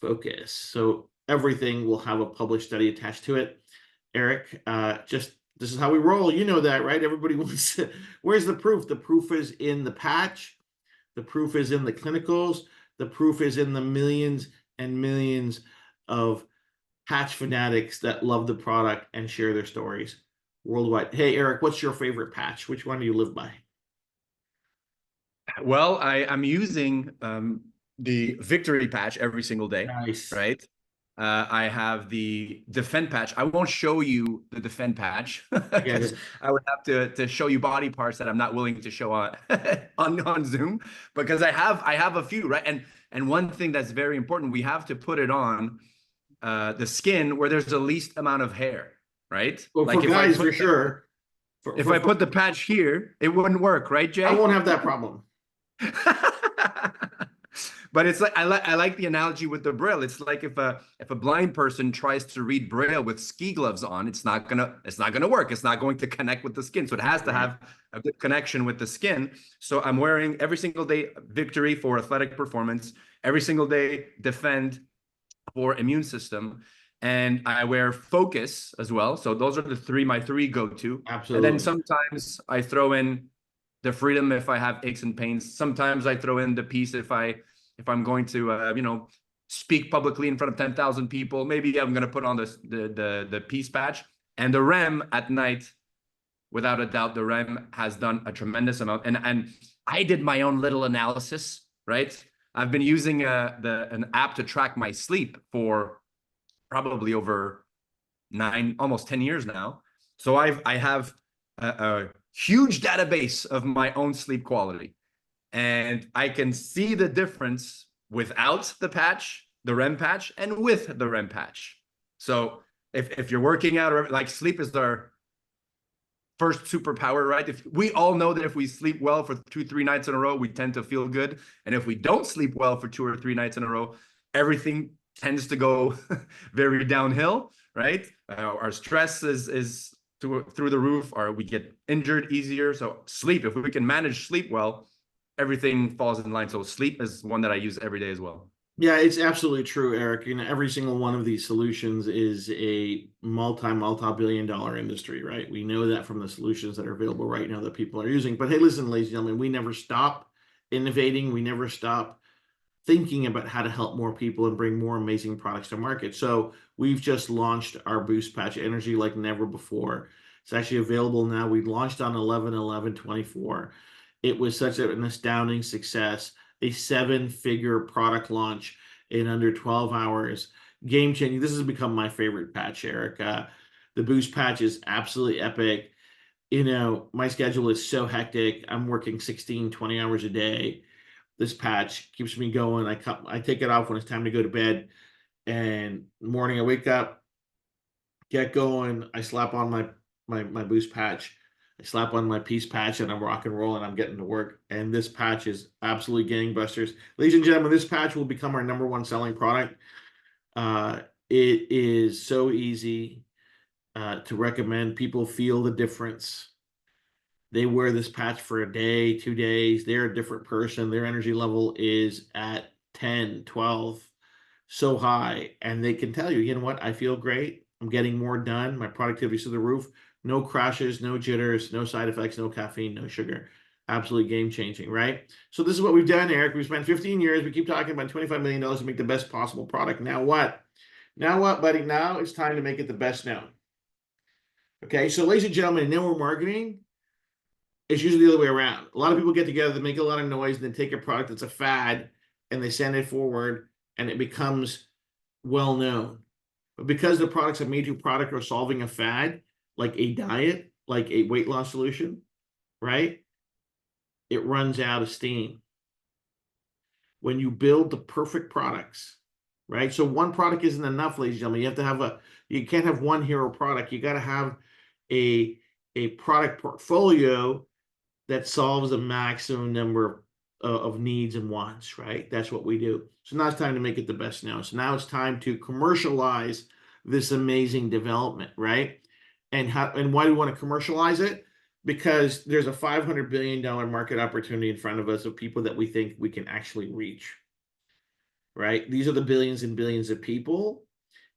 Focus. So everything will have a published study attached to it. Eric, this is how we roll. You know that, right? Everybody wants to, where's the proof? The proof is in the patch. The proof is in the clinicals. The proof is in the millions and millions of patch fanatics that love the product and share their stories worldwide. Hey, Eric, what's your favorite patch? Which one do you live by? Well, I'm using the Victory Patch every single day. Nice. Right? I have the Defend Patch. I won't show you the Defend Patch because I would have to show you body parts that I'm not willing to show on on Zoom, because I have a few, right? And one thing that's very important, we have to put it on the skin where there's the least amount of hair, right? Well, like for guys, for sure. If I put the patch here, it wouldn't work, right, Jay? I won't have that problem. But it's like I like the analogy with the Braille. It's like if a blind person tries to read Braille with ski gloves on, it's not gonna work. It's not going to connect with the skin. So it has to have a good connection with the skin. So I'm wearing every single day Victory for athletic performance, every single day Defend for immune system, and I wear Focus as well. So those are my three go-to. Absolutely. And then sometimes I throw in the Freedom if I have aches and pains. Sometimes I throw in the Peace if I'm going to speak publicly in front of 10,000 people. Maybe I'm going to put on the Peace Patch. And the REM at night, without a doubt, the REM has done a tremendous amount. And I did my own little analysis, right? I've been using an app to track my sleep for probably over 9, almost 10 years now. So I have a huge database of my own sleep quality, and I can see the difference without the patch, the REM patch, and with the REM patch. So if you're working out, or like, sleep is our first superpower, right? If we all know that if we sleep well for 2-3 nights in a row, we tend to feel good. And if we don't sleep well for 2 or 3 nights in a row, everything tends to go very downhill, right? Our stress is through the roof, or we get injured easier. So sleep, if we can manage sleep well, everything falls in line. So sleep is one that I use every day as well. Yeah, it's absolutely true, Eric. You know, every single one of these solutions is a multi-billion dollar industry, right? We know that from the solutions that are available right now that people are using. But hey, listen, ladies and gentlemen, we never stop innovating. We never stop thinking about how to help more people and bring more amazing products to market. So we've just launched our Boost Patch Energy like never before. It's actually available now. We launched on 11/11/24. It was such an astounding success, a seven-figure product launch in under 12 hours. Game changing. This has become my favorite patch, Eric. The Boost Patch is absolutely epic. You know, my schedule is so hectic. I'm working 16, 20 hours a day. This patch keeps me going. I take it off when it's time to go to bed, and morning I wake up, get going. I slap on my Boost patch. I slap on my Peace patch, and I'm rock and roll, and I'm getting to work. And this patch is absolutely gangbusters, ladies and gentlemen. This patch will become our #1 selling product. It is so easy to recommend. People feel the difference. They wear this patch for a day, 2 days. They're a different person. Their energy level is at 10, 12, so high. And they can tell you, you know what? I feel great. I'm getting more done. My productivity's to the roof. No crashes, no jitters, no side effects, no caffeine, no sugar. Absolutely game changing, right? So this is what we've done, Eric. We've spent 15 years. We keep talking about $25 million to make the best possible product. Now what? Now what, buddy? Now it's time to make it the best known. Okay, so ladies and gentlemen, in network marketing, it's usually the other way around. A lot of people get together, they make a lot of noise, and then take a product that's a fad and they send it forward and it becomes well known. But because the products, a me-too product, are solving a fad, like a diet, like a weight loss solution, right? It runs out of steam. When you build the perfect products, right? So one product isn't enough, ladies and gentlemen. You have to have you can't have one hero product. You got to have a product portfolio that solves the maximum number of needs and wants, right? That's what we do. So now it's time to make it the best now. So now it's time to commercialize this amazing development, right? And why do we want to commercialize it? Because there's a $500 billion market opportunity in front of us of people that we think we can actually reach, right? These are the billions and billions of people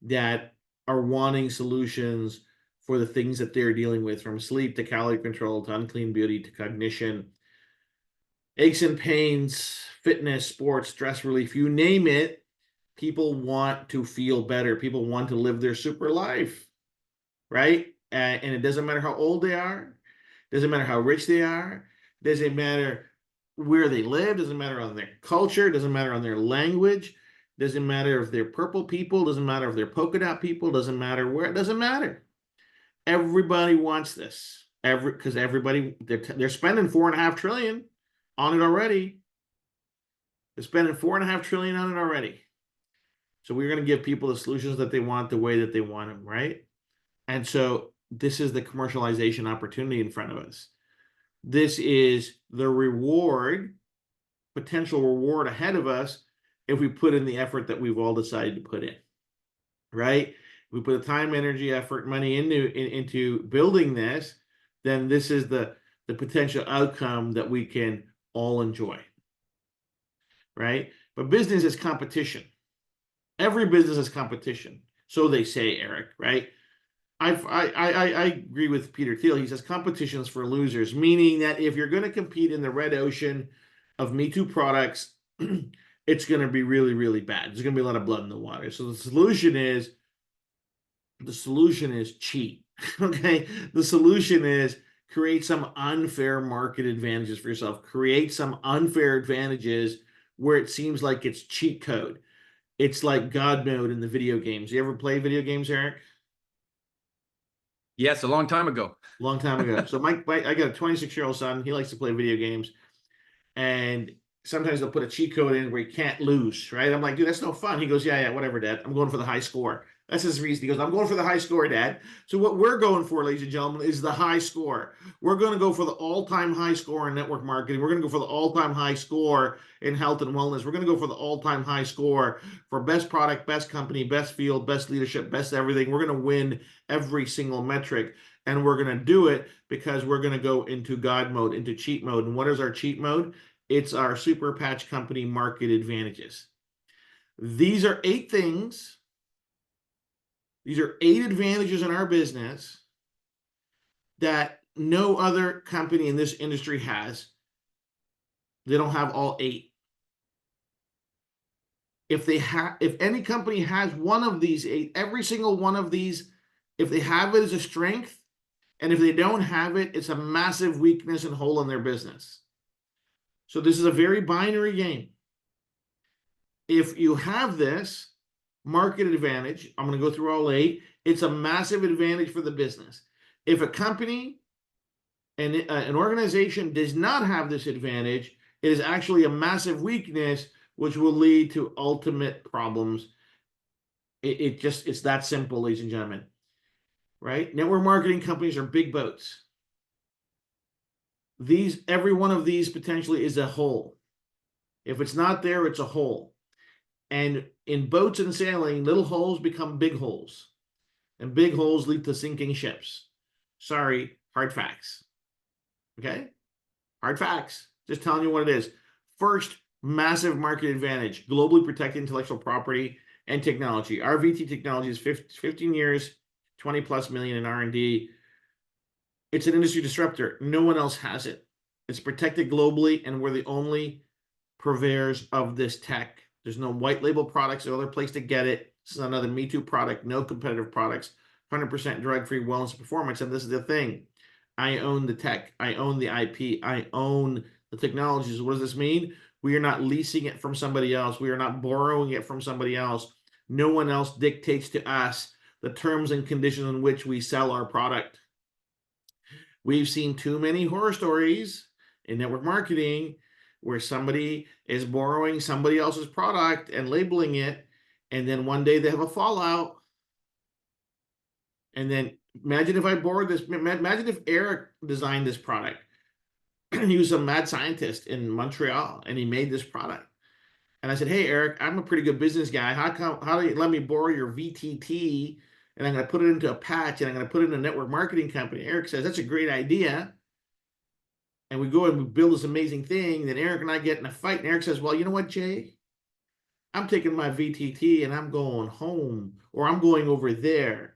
that are wanting solutions for the things that they're dealing with, from sleep to calorie control to unclean beauty to cognition, aches and pains, fitness, sports, stress relief, you name it. People want to feel better. People want to live their super life, right? And it doesn't matter how old they are, doesn't matter how rich they are, doesn't matter where they live, doesn't matter on their culture, doesn't matter on their language, doesn't matter if they're purple people, doesn't matter if they're polka dot people, doesn't matter where, it doesn't matter. Everybody wants this. Because everybody, they're spending $4.5 trillion on it already. They're spending $4.5 trillion on it already. So we're going to give people the solutions that they want the way that they want them, right? And so this is the commercialization opportunity in front of us. This is the reward, potential reward ahead of us if we put in the effort that we've all decided to put in, right? We put the time, energy, effort, money into building this, then this is the potential outcome that we can all enjoy, right? But business is competition. Every business is competition. So they say, Eric, right? I agree with Peter Thiel. He says competition is for losers, meaning that if you're going to compete in the red ocean of Me Too products, it's going to be really, really bad. There's going to be a lot of blood in the water. So the solution is cheat. Okay. The solution is create some unfair market advantages for yourself. Create some unfair advantages where it seems like it's cheat code. It's like God mode in the video games. You ever play video games, Eric? Yes, a long time ago. Long time ago. So I got a 26-year-old son. He likes to play video games. And sometimes they'll put a cheat code in where you can't lose, right? I'm like, dude, that's no fun. He goes, yeah, whatever, Dad. I'm going for the high score. That's his reason. He goes, I'm going for the high score, Dad. So what we're going for, ladies and gentlemen, is the high score. We're going to go for the all-time high score in network marketing. We're going to go for the all-time high score in health and wellness. We're going to go for the all-time high score for best product, best company, best field, best leadership, best everything. We're going to win every single metric. And we're going to do it because we're going to go into God mode, into cheat mode. And what is our cheat mode? It's our super patch company market advantages. These are 8 things. These are 8 advantages in our business that no other company in this industry has. They don't have all 8. If any company has one of these 8, every single one of these, if they have it as a strength, and if they don't have it, it's a massive weakness and hole in their business. So this is a very binary game. If you have this market advantage, I'm going to go through all 8, it's a massive advantage for the business. If a company and an organization does not have this advantage, it is actually a massive weakness, which will lead to ultimate problems. It's that simple, ladies and gentlemen. Right? Network marketing companies are big boats. Every one of these potentially is a hole. If it's not there, it's a hole. And in boats and sailing, little holes become big holes. And big holes lead to sinking ships. Sorry, hard facts. Okay? Hard facts. Just telling you what it is. First, massive market advantage. Globally protected intellectual property and technology. Our VT technology is 15 years, 20 plus million in R&D. It's an industry disruptor. No one else has it. It's protected globally, and we're the only purveyors of this tech. There's no white label products or other place to get it. This is another Me Too product, no competitive products, 100% drug-free wellness and performance. And this is the thing. I own the tech. I own the IP. I own the technologies. What does this mean? We are not leasing it from somebody else. We are not borrowing it from somebody else. No one else dictates to us the terms and conditions in which we sell our product. We've seen too many horror stories in network marketing where somebody is borrowing somebody else's product and labeling it, and then one day they have a fallout. And then imagine if I borrowed this, imagine if Eric designed this product. He was a mad scientist in Montreal, and he made this product. And I said, hey, Eric, I'm a pretty good business guy. How do you let me borrow your VTT? And I'm going to put it into a patch, and I'm going to put it in a network marketing company. Eric says, that's a great idea. And we go and we build this amazing thing. Then Eric and I get in a fight. And Eric says, well, you know what, Jay? I'm taking my VTT and I'm going home, or I'm going over there.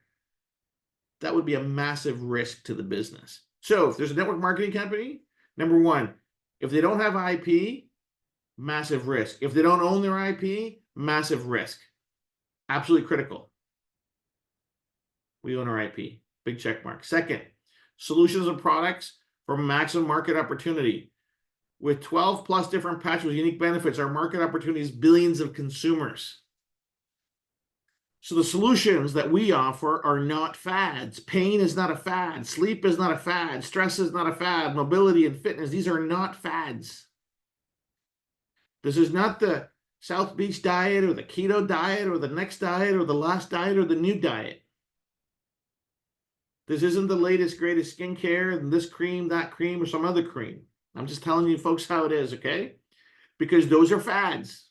That would be a massive risk to the business. So if there's a network marketing company, number one, if they don't have IP, massive risk. If they don't own their IP, massive risk. Absolutely critical. We own our IP. Big check mark. Second, solutions and products for maximum market opportunity. With 12 plus different patches with unique benefits, our market opportunity is billions of consumers. So the solutions that we offer are not fads. Pain is not a fad. Sleep is not a fad. Stress is not a fad. Mobility and fitness, these are not fads. This is not the South Beach diet or the keto diet or the next diet or the last diet or the new diet. This isn't the latest, greatest skincare and this cream, that cream, or some other cream. I'm just telling you folks how it is, okay? Because those are fads.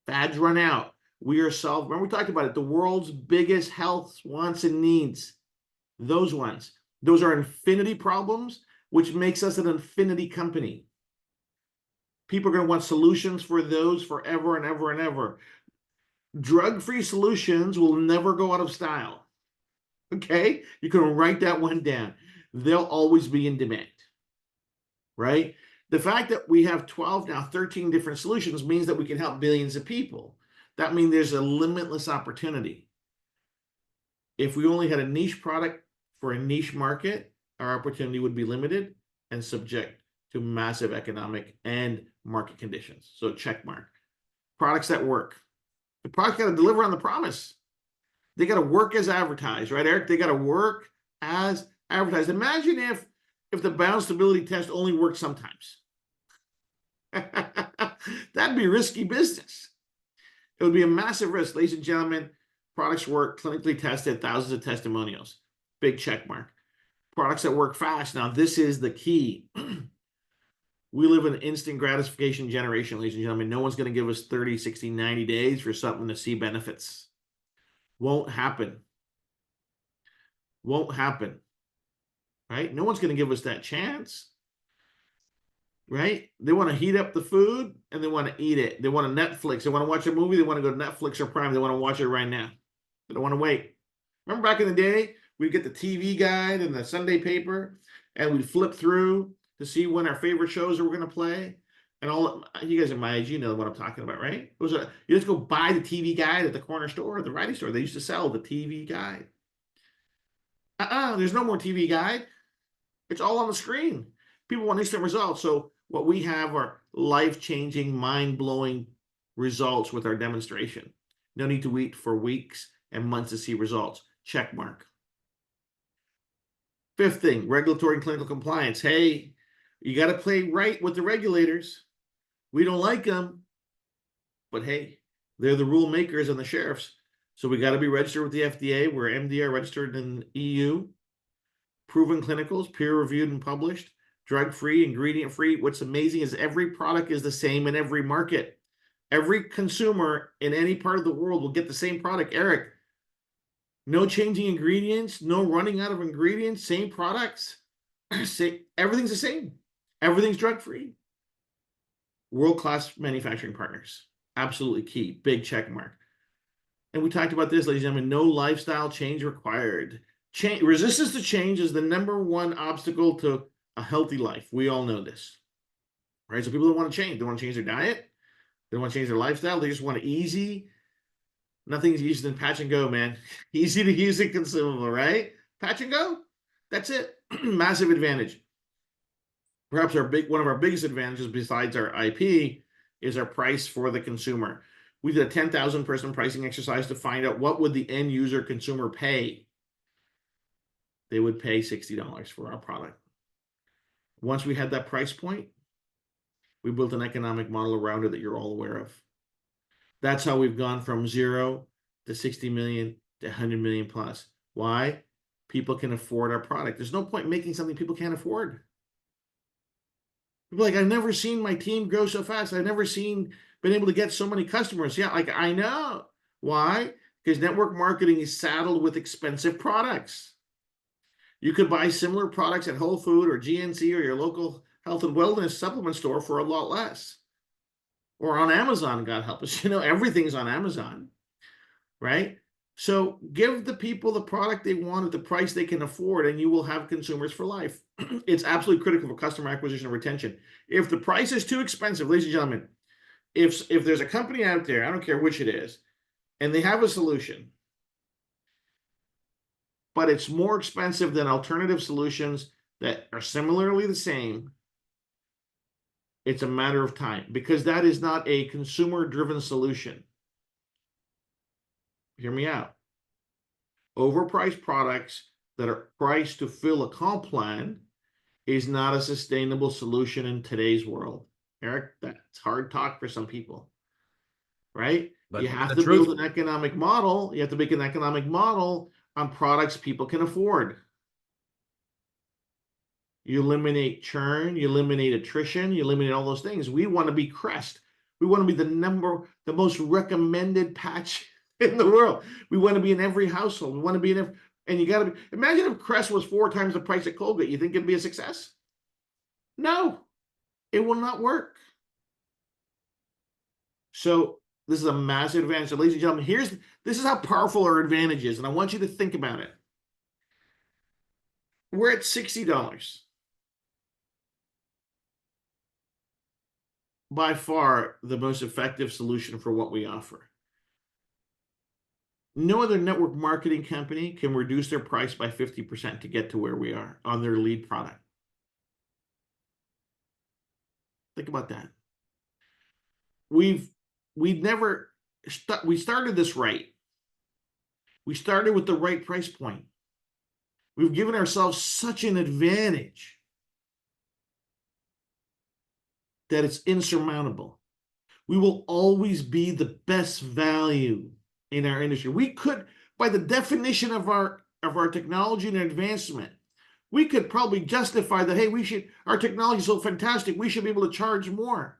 Fads run out. Remember we talked about it, the world's biggest health wants and needs. Those ones. Those are infinity problems, which makes us an infinity company. People are going to want solutions for those forever and ever and ever. Drug-free solutions will never go out of style. Okay? You can write that one down. They'll always be in demand. Right? The fact that we have 12 now, 13 different solutions means that we can help billions of people. That means there's a limitless opportunity. If we only had a niche product for a niche market, our opportunity would be limited and subject to massive economic and market conditions. So check mark. Products that work. The product got to deliver on the promise. They got to work as advertised, right, Eric? They got to work as advertised. Imagine if the balance stability test only worked sometimes. That'd be risky business. It would be a massive risk. Ladies and gentlemen, products work, clinically tested, thousands of testimonials. Big check mark. Products that work fast. Now, this is the key. We live in an instant gratification generation, ladies and gentlemen. No one's going to give us 30, 60, 90 days for something to see benefits. Won't happen. Won't happen. Right? No one's going to give us that chance. right? They want to heat up the food and they want to eat it. They want to Netflix. They want to watch a movie. They want to go to Netflix or Prime. They want to watch it right now. They don't want to wait. Remember back in the day, we'd get the TV guide and the Sunday paper, and we'd flip through to see when our favorite shows were going to play. And all you guys at my age, you know what I'm talking about, right? It was you just go buy the TV guide at the corner store or the variety store. They used to sell the TV guide. There's no more TV guide. It's all on the screen. People want instant results. So what we have are life-changing, mind-blowing results with our demonstration. No need to wait for weeks and months to see results. Check mark. Fifth thing, regulatory and clinical compliance. Hey, you got to play right with the regulators. We don't like them, but hey, they're the rule makers and the sheriffs. So we got to be registered with the FDA. We're MDR registered in EU. Proven clinicals, peer-reviewed and published, drug-free, ingredient-free. What's amazing is every product is the same in every market. Every consumer in any part of the world will get the same product. Eric, no changing ingredients, no running out of ingredients, same products. Everything's the same. Everything's drug-free. World-class manufacturing partners. Absolutely key. Big check mark. And we talked about this, ladies and gentlemen, no lifestyle change required. Resistance to change is the #1 obstacle to a healthy life. We all know this, right? So people don't want to change. They want to change their diet. They want to change their lifestyle. They just want it easy. Nothing's easier than patch and go, man. Easy to use and consumable, right? Patch and go. That's it. Massive advantage. Perhaps one of our biggest advantages besides our IP is our price for the consumer. We did a 10,000 person pricing exercise to find out what would the end user consumer pay. They would pay $60 for our product. Once we had that price point, we built an economic model around it that you're all aware of. That's how we've gone from 0 to 60 million to 100 million plus. Why? People can afford our product. There's no point making something people can't afford. People are like, I've never seen my team grow so fast. I've never been able to get so many customers. Yeah, like I know. Why? Because network marketing is saddled with expensive products. You could buy similar products at Whole Food or GNC or your local health and wellness supplement store for a lot less. Or on Amazon, God help us. You know, everything's on Amazon, right? So give the people the product they want at the price they can afford, and you will have consumers for life. It's absolutely critical for customer acquisition and retention. If the price is too expensive, ladies and gentlemen, if there's a company out there, I don't care which it is, and they have a solution, but it's more expensive than alternative solutions that are similarly the same, it's a matter of time, because that is not a consumer-driven solution. Hear me out. Overpriced products that are priced to fill a comp plan is not a sustainable solution in today's world. Eric, that's hard talk for some people, right? But you have the to truth. build an economic model. You have to make an economic model on products people can afford. You eliminate churn, you eliminate attrition, you eliminate all those things. We want to be Crest. We want to be the most recommended patch in the world. We want to be in every household. We want to be in every, and you got to be, imagine if Crest was 4 times the price of Colgate. You think it'd be a success? No, it will not work. So this is a massive advantage. So ladies and gentlemen, this is how powerful our advantage is. And I want you to think about it. We're at $60. By far the most effective solution for what we offer. No other network marketing company can reduce their price by 50% to get to where we are on their lead product. Think about that. We started this right. We started with the right price point. We've given ourselves such an advantage that it's insurmountable. We will always be the best value in our industry. We could, by the definition of our technology and advancement, we could probably justify that, hey, our technology is so fantastic, we should be able to charge more.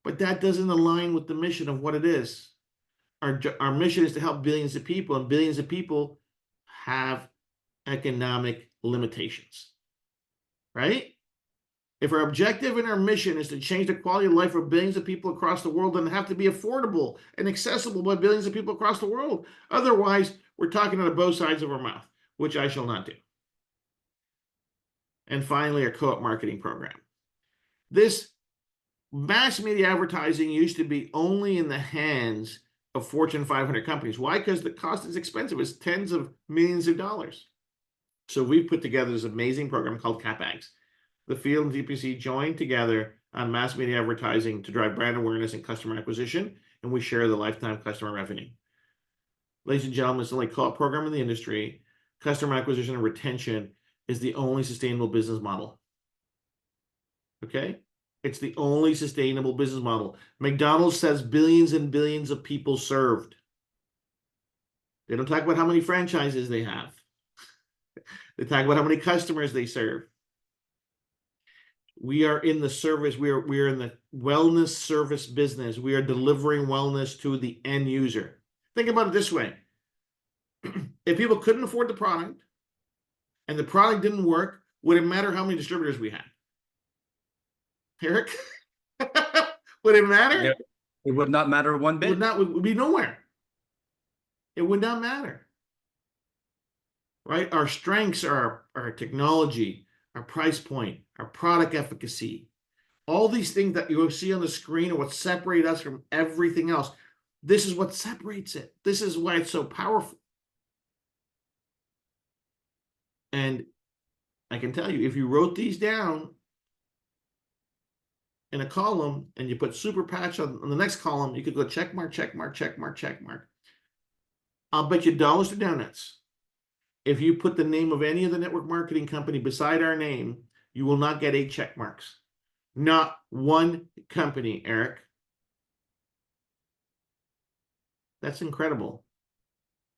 But that doesn't align with the mission of what it is. Our mission is to help billions of people, and billions of people have economic limitations, right? If our objective and our mission is to change the quality of life of billions of people across the world, then it have to be affordable and accessible by billions of people across the world. Otherwise, we're talking out of both sides of our mouth, which I shall not do. And finally, our co-op marketing program. This mass media advertising used to be only in the hands of Fortune 500 companies. Why? Because the cost is expensive. It's tens of millions of dollars. So we put together this amazing program called CapAgs. The field and DPC joined together on mass media advertising to drive brand awareness and customer acquisition, and we share the lifetime customer revenue. Ladies and gentlemen, it's the only co-op program in the industry. Customer acquisition and retention is the only sustainable business model. Okay? It's the only sustainable business model. McDonald's says billions and billions of people served. They don't talk about how many franchises they have. They talk about how many customers they serve. We are in the service. We are in the wellness service business. We are delivering wellness to the end user. Think about it this way. If people couldn't afford the product and the product didn't work, would it matter how many distributors we had? Eric? Would it matter? It would not matter one It bit. would be nowhere. It would not matter. Right? Our strengths are our technology, our price point, our product efficacy. All these things that you will see on the screen are what separate us from everything else. This is what separates it. This is why it's so powerful. And I can tell you, if you wrote these down in a column and you put super patch on the next column, you could go check mark, check mark, check mark, check mark. I'll bet you dollars to donuts. If you put the name of any of the network marketing company beside our name, you will not get 8 check marks. Not one company, Eric. That's incredible.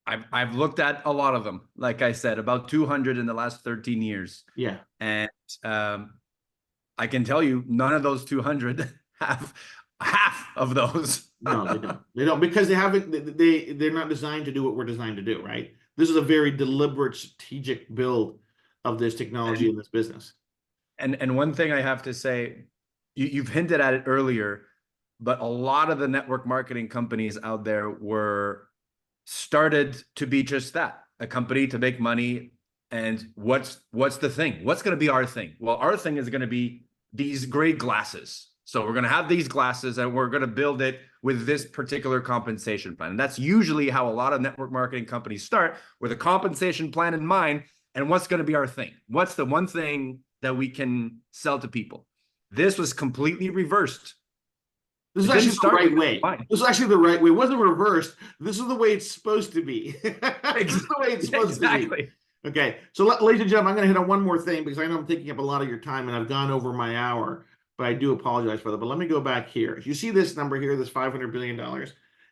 I've looked at a lot of them. Like I said, about 200 in the last 13 years. Yeah. And I can tell you, none of those 200 have half of those. No, they don't. They don't, because they haven't. They're not designed to do what we're designed to do. Right. This is a very deliberate, strategic build of this technology in this business. And one thing I have to say, you've hinted at it earlier, but a lot of the network marketing companies out there were started to be just that, a company to make money. And what's the thing? What's going to be our thing? Well, our thing is going to be these great glasses. So we're going to have these glasses and we're going to build it with this particular compensation plan. And that's usually how a lot of network marketing companies start, with a compensation plan in mind. And what's going to be our thing? What's the one thing that we can sell to people? This was completely reversed. This is actually the right way. This is actually the right way. It wasn't reversed. This is the way it's supposed to be. This is the way it's supposed to be. Okay. So, ladies and gentlemen, I'm going to hit on one more thing because I know I'm taking up a lot of your time and I've gone over my hour, but I do apologize for that. But let me go back here. You see this number here, this $500 billion.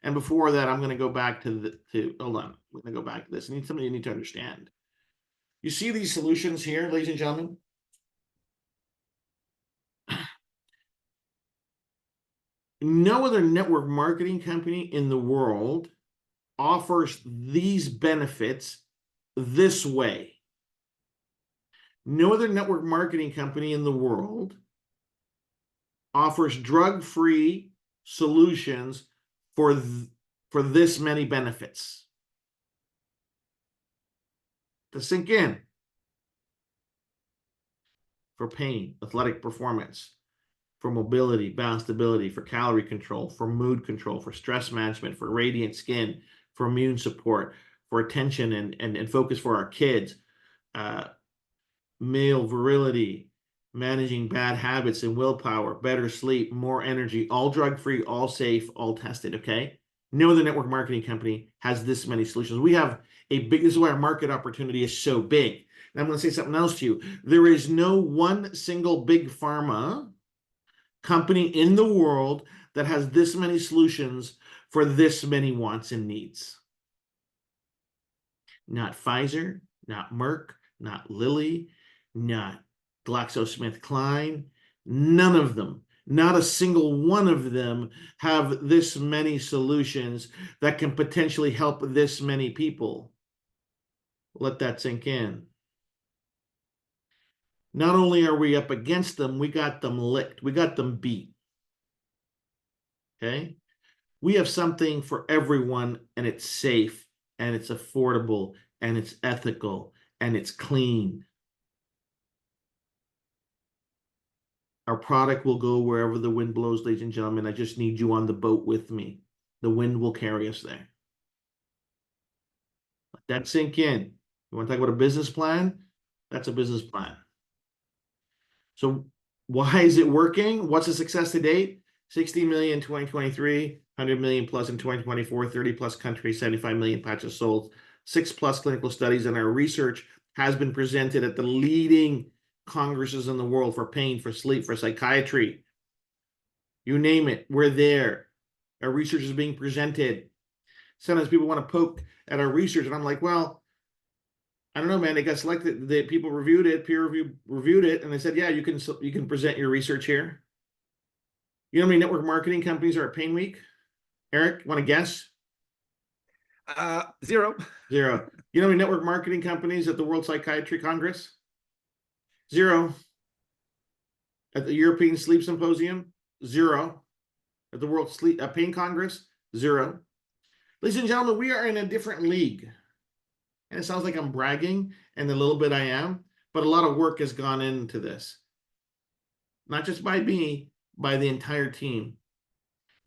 And before that, I'm going to go back to hold on. I'm going to go back to this. I need something you need to understand. You see these solutions here, ladies and gentlemen? No other network marketing company in the world offers these benefits this way. No other network marketing company in the world offers drug-free solutions for this many benefits. To sink in. For pain, athletic performance, for mobility, balance, stability, for calorie control, for mood control, for stress management, for radiant skin, for immune support, for attention and focus for our kids, male virility, managing bad habits and willpower, better sleep, more energy, all drug-free, all safe, all tested, okay? No other network marketing company has this many solutions. We have this is why our market opportunity is so big. And I'm going to say something else to you. There is no one single big pharma company in the world that has this many solutions for this many wants and needs. Not Pfizer, not Merck, not Lilly, not GlaxoSmithKline, none of them, not a single one of them have this many solutions that can potentially help this many people. Let that sink in. Not only are we up against them, we got them licked. We got them beat. Okay? We have something for everyone, and it's safe, and it's affordable, and it's ethical, and it's clean. Our product will go wherever the wind blows, ladies and gentlemen. I just need you on the boat with me. The wind will carry us there. Let that sink in. You want to talk about a business plan? That's a business plan. So why is it working? What's the success to date? 60 million in 2023, 100 million plus in 2024, 30 plus countries, 75 million patches sold, 6+ clinical studies, and our research has been presented at the leading congresses in the world for pain, for sleep, for psychiatry. You name it, we're there. Our research is being presented. Sometimes people want to poke at our research, and I'm like, well, I don't know, man. It got selected. The people reviewed it, peer review reviewed it, and they said, yeah, you can present your research here. You know how many network marketing companies are at Pain Week? Eric, want to guess? 0. 0. You know how many network marketing companies at the World Psychiatry Congress? 0. At the European Sleep Symposium? 0. At the World Pain Congress? 0. Ladies and gentlemen, we are in a different league. And it sounds like I'm bragging, and a little bit I am, but a lot of work has gone into this. Not just by me, by the entire team,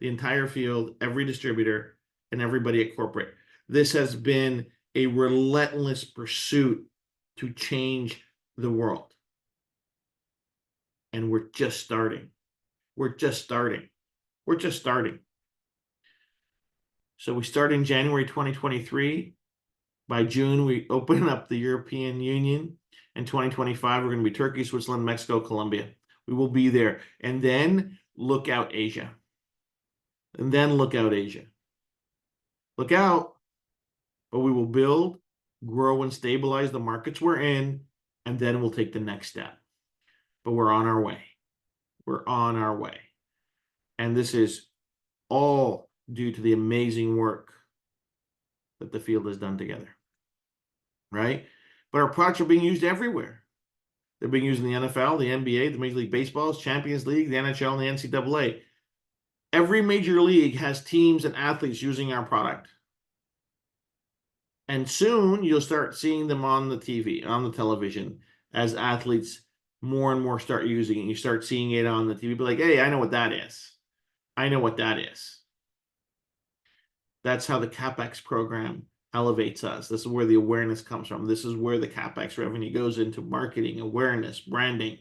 the entire field, every distributor, and everybody at corporate. This has been a relentless pursuit to change the world. And we're just starting. We're just starting. We're just starting. So we start in January 2023. By June, we open up the European Union. In 2025, we're going to be Turkey, Switzerland, Mexico, Colombia. We will be there. And then look out Asia. And then look out Asia. Look out. But we will build, grow, and stabilize the markets we're in, and then we'll take the next step. But we're on our way. We're on our way. And this is all due to the amazing work that the field has done together, right? But our products are being used everywhere. They're being used in the NFL, the NBA, the Major League Baseball, Champions League, the NHL, and the NCAA. Every major league has teams and athletes using our product. And soon you'll start seeing them on the TV, on the television, as athletes more and more start using it. You start seeing it on the TV, be like, hey, I know what that is. I know what that is. That's how the CapEx program elevates us. This is where the awareness comes from. This is where the CapEx revenue goes into marketing, awareness, branding.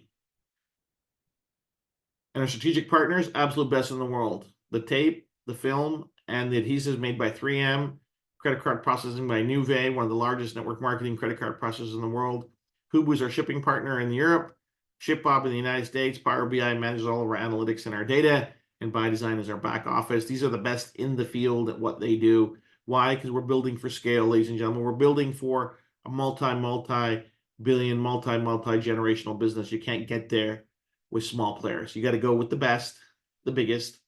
And our strategic partners, absolute best in the world. The tape, the film, and the adhesives made by 3M, credit card processing by Nuvei, one of the largest network marketing credit card processors in the world. Hubu is our shipping partner in Europe. ShipBob in the United States. Power BI manages all of our analytics and our data. And ByDesign is our back office. These are the best in the field at what they do. Why? Because we're building for scale, ladies and gentlemen. We're building for a multi-billion, multi-generational business. You can't get there with small players. You got to go with the best, the biggest,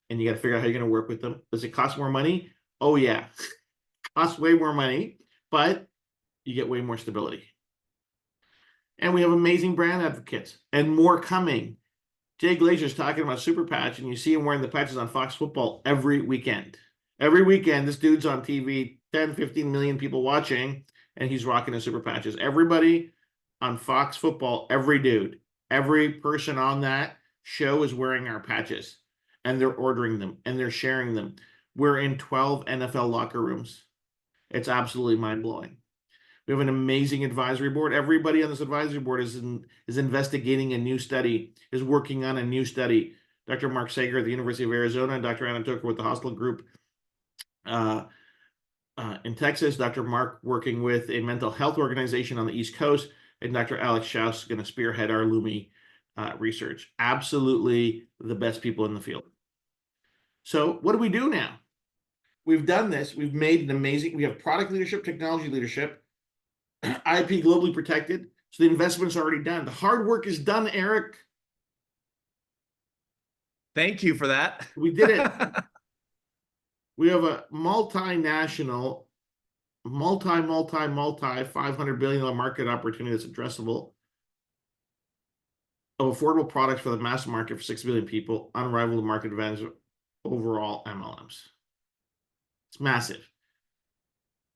and you got to figure out how you're going to work with them. Does it cost more money? Oh, yeah. Costs way more money, but you get way more stability. And we have amazing brand advocates and more coming. Jay Glazer's talking about Super Patch, and you see him wearing the patches on Fox Football every weekend. Every weekend, this dude's on TV, 10, 15 million people watching, and he's rocking his Super Patches. Everybody on Fox Football, every dude, every person on that show is wearing our patches, and they're ordering them, and they're sharing them. We're in 12 NFL locker rooms. It's absolutely mind-blowing. We have an amazing advisory board. Everybody on this advisory board is investigating a new study, is working on a new study. Dr. Mark Sager at the University of Arizona, and Dr. Anna Tucker with the Hostel Group in Texas. Dr. Mark working with a mental health organization on the East Coast, and Dr. Alex Schaus is going to spearhead our Lumi research. Absolutely the best people in the field. So what do we do now? We've done this. We've made an amazing, we have product leadership, technology leadership, IP globally protected. So the investment's already done. The hard work is done, Eric. Thank you for that. We did it. We have a multinational, multi $500 billion market opportunity that's addressable. of affordable products for the mass market for 6 billion people, unrivaled market advantage overall MLMs. It's massive.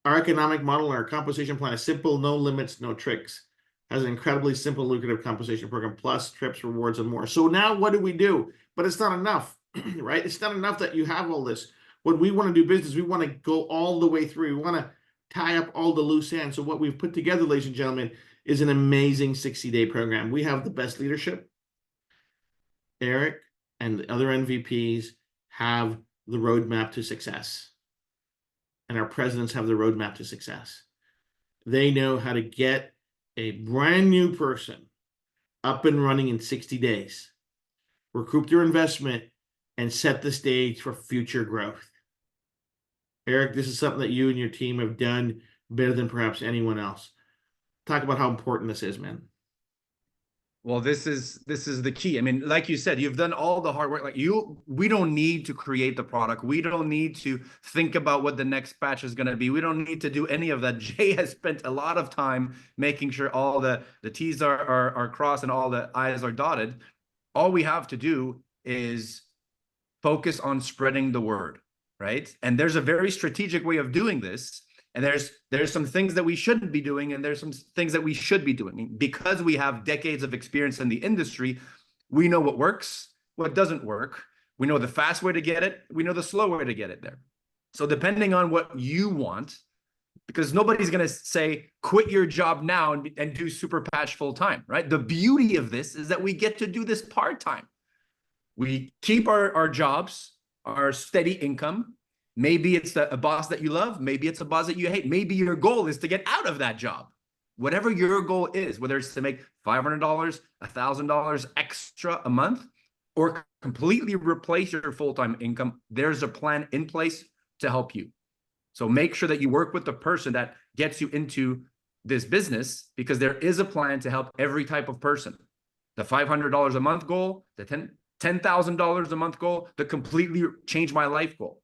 Our economic model and our compensation plan is simple, no limits, no tricks. Has an incredibly simple, lucrative compensation program, plus trips, rewards, and more. So now what do? But it's not enough, right? It's not enough that you have all this. When we want to do business, we want to go all the way through. We want to tie up all the loose ends. So what we've put together, ladies and gentlemen, is an amazing 60-day program. We have the best leadership. Eric and the other MVPs have the roadmap to success. And our presidents have the roadmap to success. They know how to get a brand new person up and running in 60 days, recoup their investment, and set the stage for future growth. Eric, this is something that you and your team have done better than perhaps anyone else. Talk about how important this is, man. Well, this is the key. I mean, like you said, you've done all the hard work. Like we don't need to create the product. We don't need to think about what the next batch is going to be. We don't need to do any of that. Jay has spent a lot of time making sure all the T's are crossed and all the I's are dotted. All we have to do is focus on spreading the word, right? And there's a very strategic way of doing this. And there's some things that we shouldn't be doing, and there's some things that we should be doing. Because we have decades of experience in the industry, we know what works, what doesn't work. We know the fast way to get it. We know the slow way to get it there. So depending on what you want, because nobody's going to say, quit your job now and do Super Patch full time, right? The beauty of this is that we get to do this part-time. We keep our jobs, our steady income. Maybe it's a boss that you love. Maybe it's a boss that you hate. Maybe your goal is to get out of that job. Whatever your goal is, whether it's to make $500, $1,000 extra a month, or completely replace your full-time income, there's a plan in place to help you. So make sure that you work with the person that gets you into this business, because there is a plan to help every type of person. The $500 a month goal, the $10,000 a month goal, the completely change my life goal.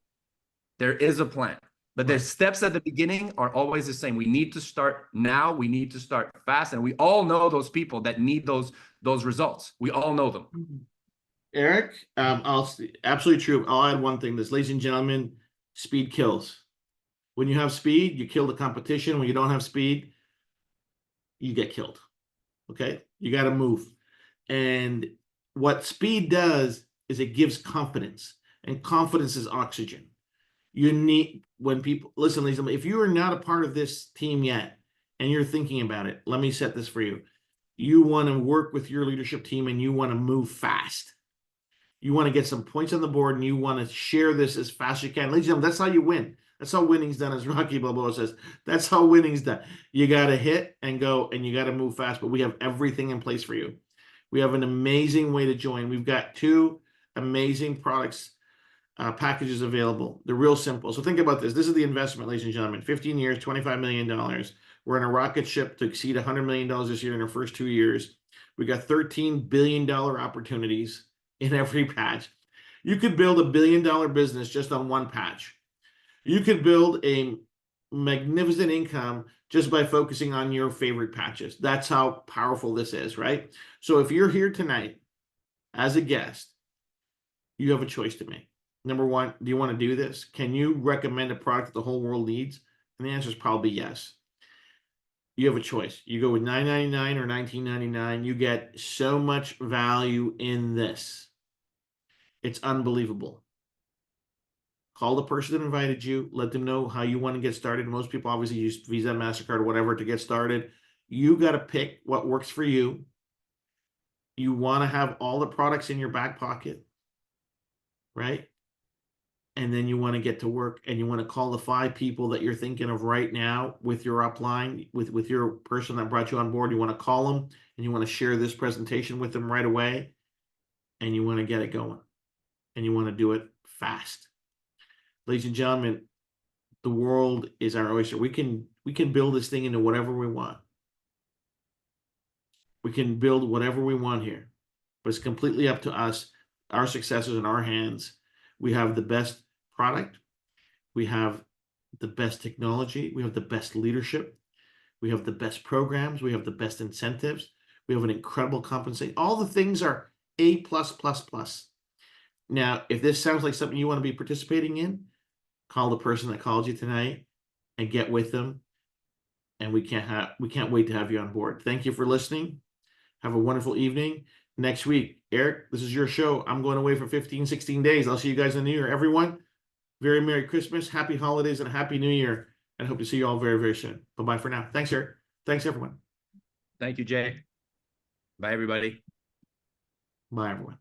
There is a plan, but the steps at the beginning are always the same. We need to start now. We need to start fast. And we all know those people that need those results. We all know them. Eric, absolutely true. I'll add one thing. Ladies and gentlemen, speed kills. When you have speed, you kill the competition. When you don't have speed, you get killed. Okay? You got to move. And what speed does is it gives confidence, and confidence is oxygen. You need, when people listen, if you are not a part of this team yet and you're thinking about it, let me set this for you. You want to work with your leadership team and you want to move fast. You want to get some points on the board and you want to share this as fast as you can. Ladies and gentlemen, that's how you win. That's how winning's done, as Rocky Balboa says. That's how winning's done. You got to hit and go, and you got to move fast, but we have everything in place for you. We have an amazing way to join. We've got 2 amazing products, packages available. They're real simple. So think about this. This is the investment, ladies and gentlemen. 15 years, $25 million. We're in a rocket ship to exceed $100 million this year in our first 2 years. We got $13 billion opportunities in every patch. You could build a $1 billion business just on one patch. You could build a magnificent income just by focusing on your favorite patches. That's how powerful this is, right? So if you're here tonight as a guest, you have a choice to make. Number one, do you want to do this? Can you recommend a product that the whole world needs? And the answer is probably yes. You have a choice. You go with $9.99 or $19.99. You get so much value in this. It's unbelievable. Call the person that invited you. Let them know how you want to get started. Most people obviously use Visa, MasterCard, or whatever to get started. You got to pick what works for you. You want to have all the products in your back pocket, right? And then you want to get to work, and you want to call the 5 people that you're thinking of right now with your upline, with your person that brought you on board. You want to call them, and you want to share this presentation with them right away, and you want to get it going, and you want to do it fast. Ladies and gentlemen, the world is our oyster. We can build this thing into whatever we want. We can build whatever we want here, but it's completely up to us. Our success is in our hands. We have the best product. We have the best technology. We have the best leadership. We have the best programs. We have the best incentives. We have an incredible compensation. All the things are A plus plus plus. Now, if this sounds like something you want to be participating in, call the person that called you tonight and get with them. And we can't wait to have you on board. Thank you for listening. Have a wonderful evening. Next week, Eric, this is your show. I'm going away for 15, 16 days. I'll see you guys in the new year. Everyone, very Merry Christmas, Happy Holidays, and a Happy New Year. And hope to see you all very, very soon. Bye-bye for now. Thanks, Eric. Thanks, everyone. Thank you, Jay. Bye, everybody. Bye, everyone.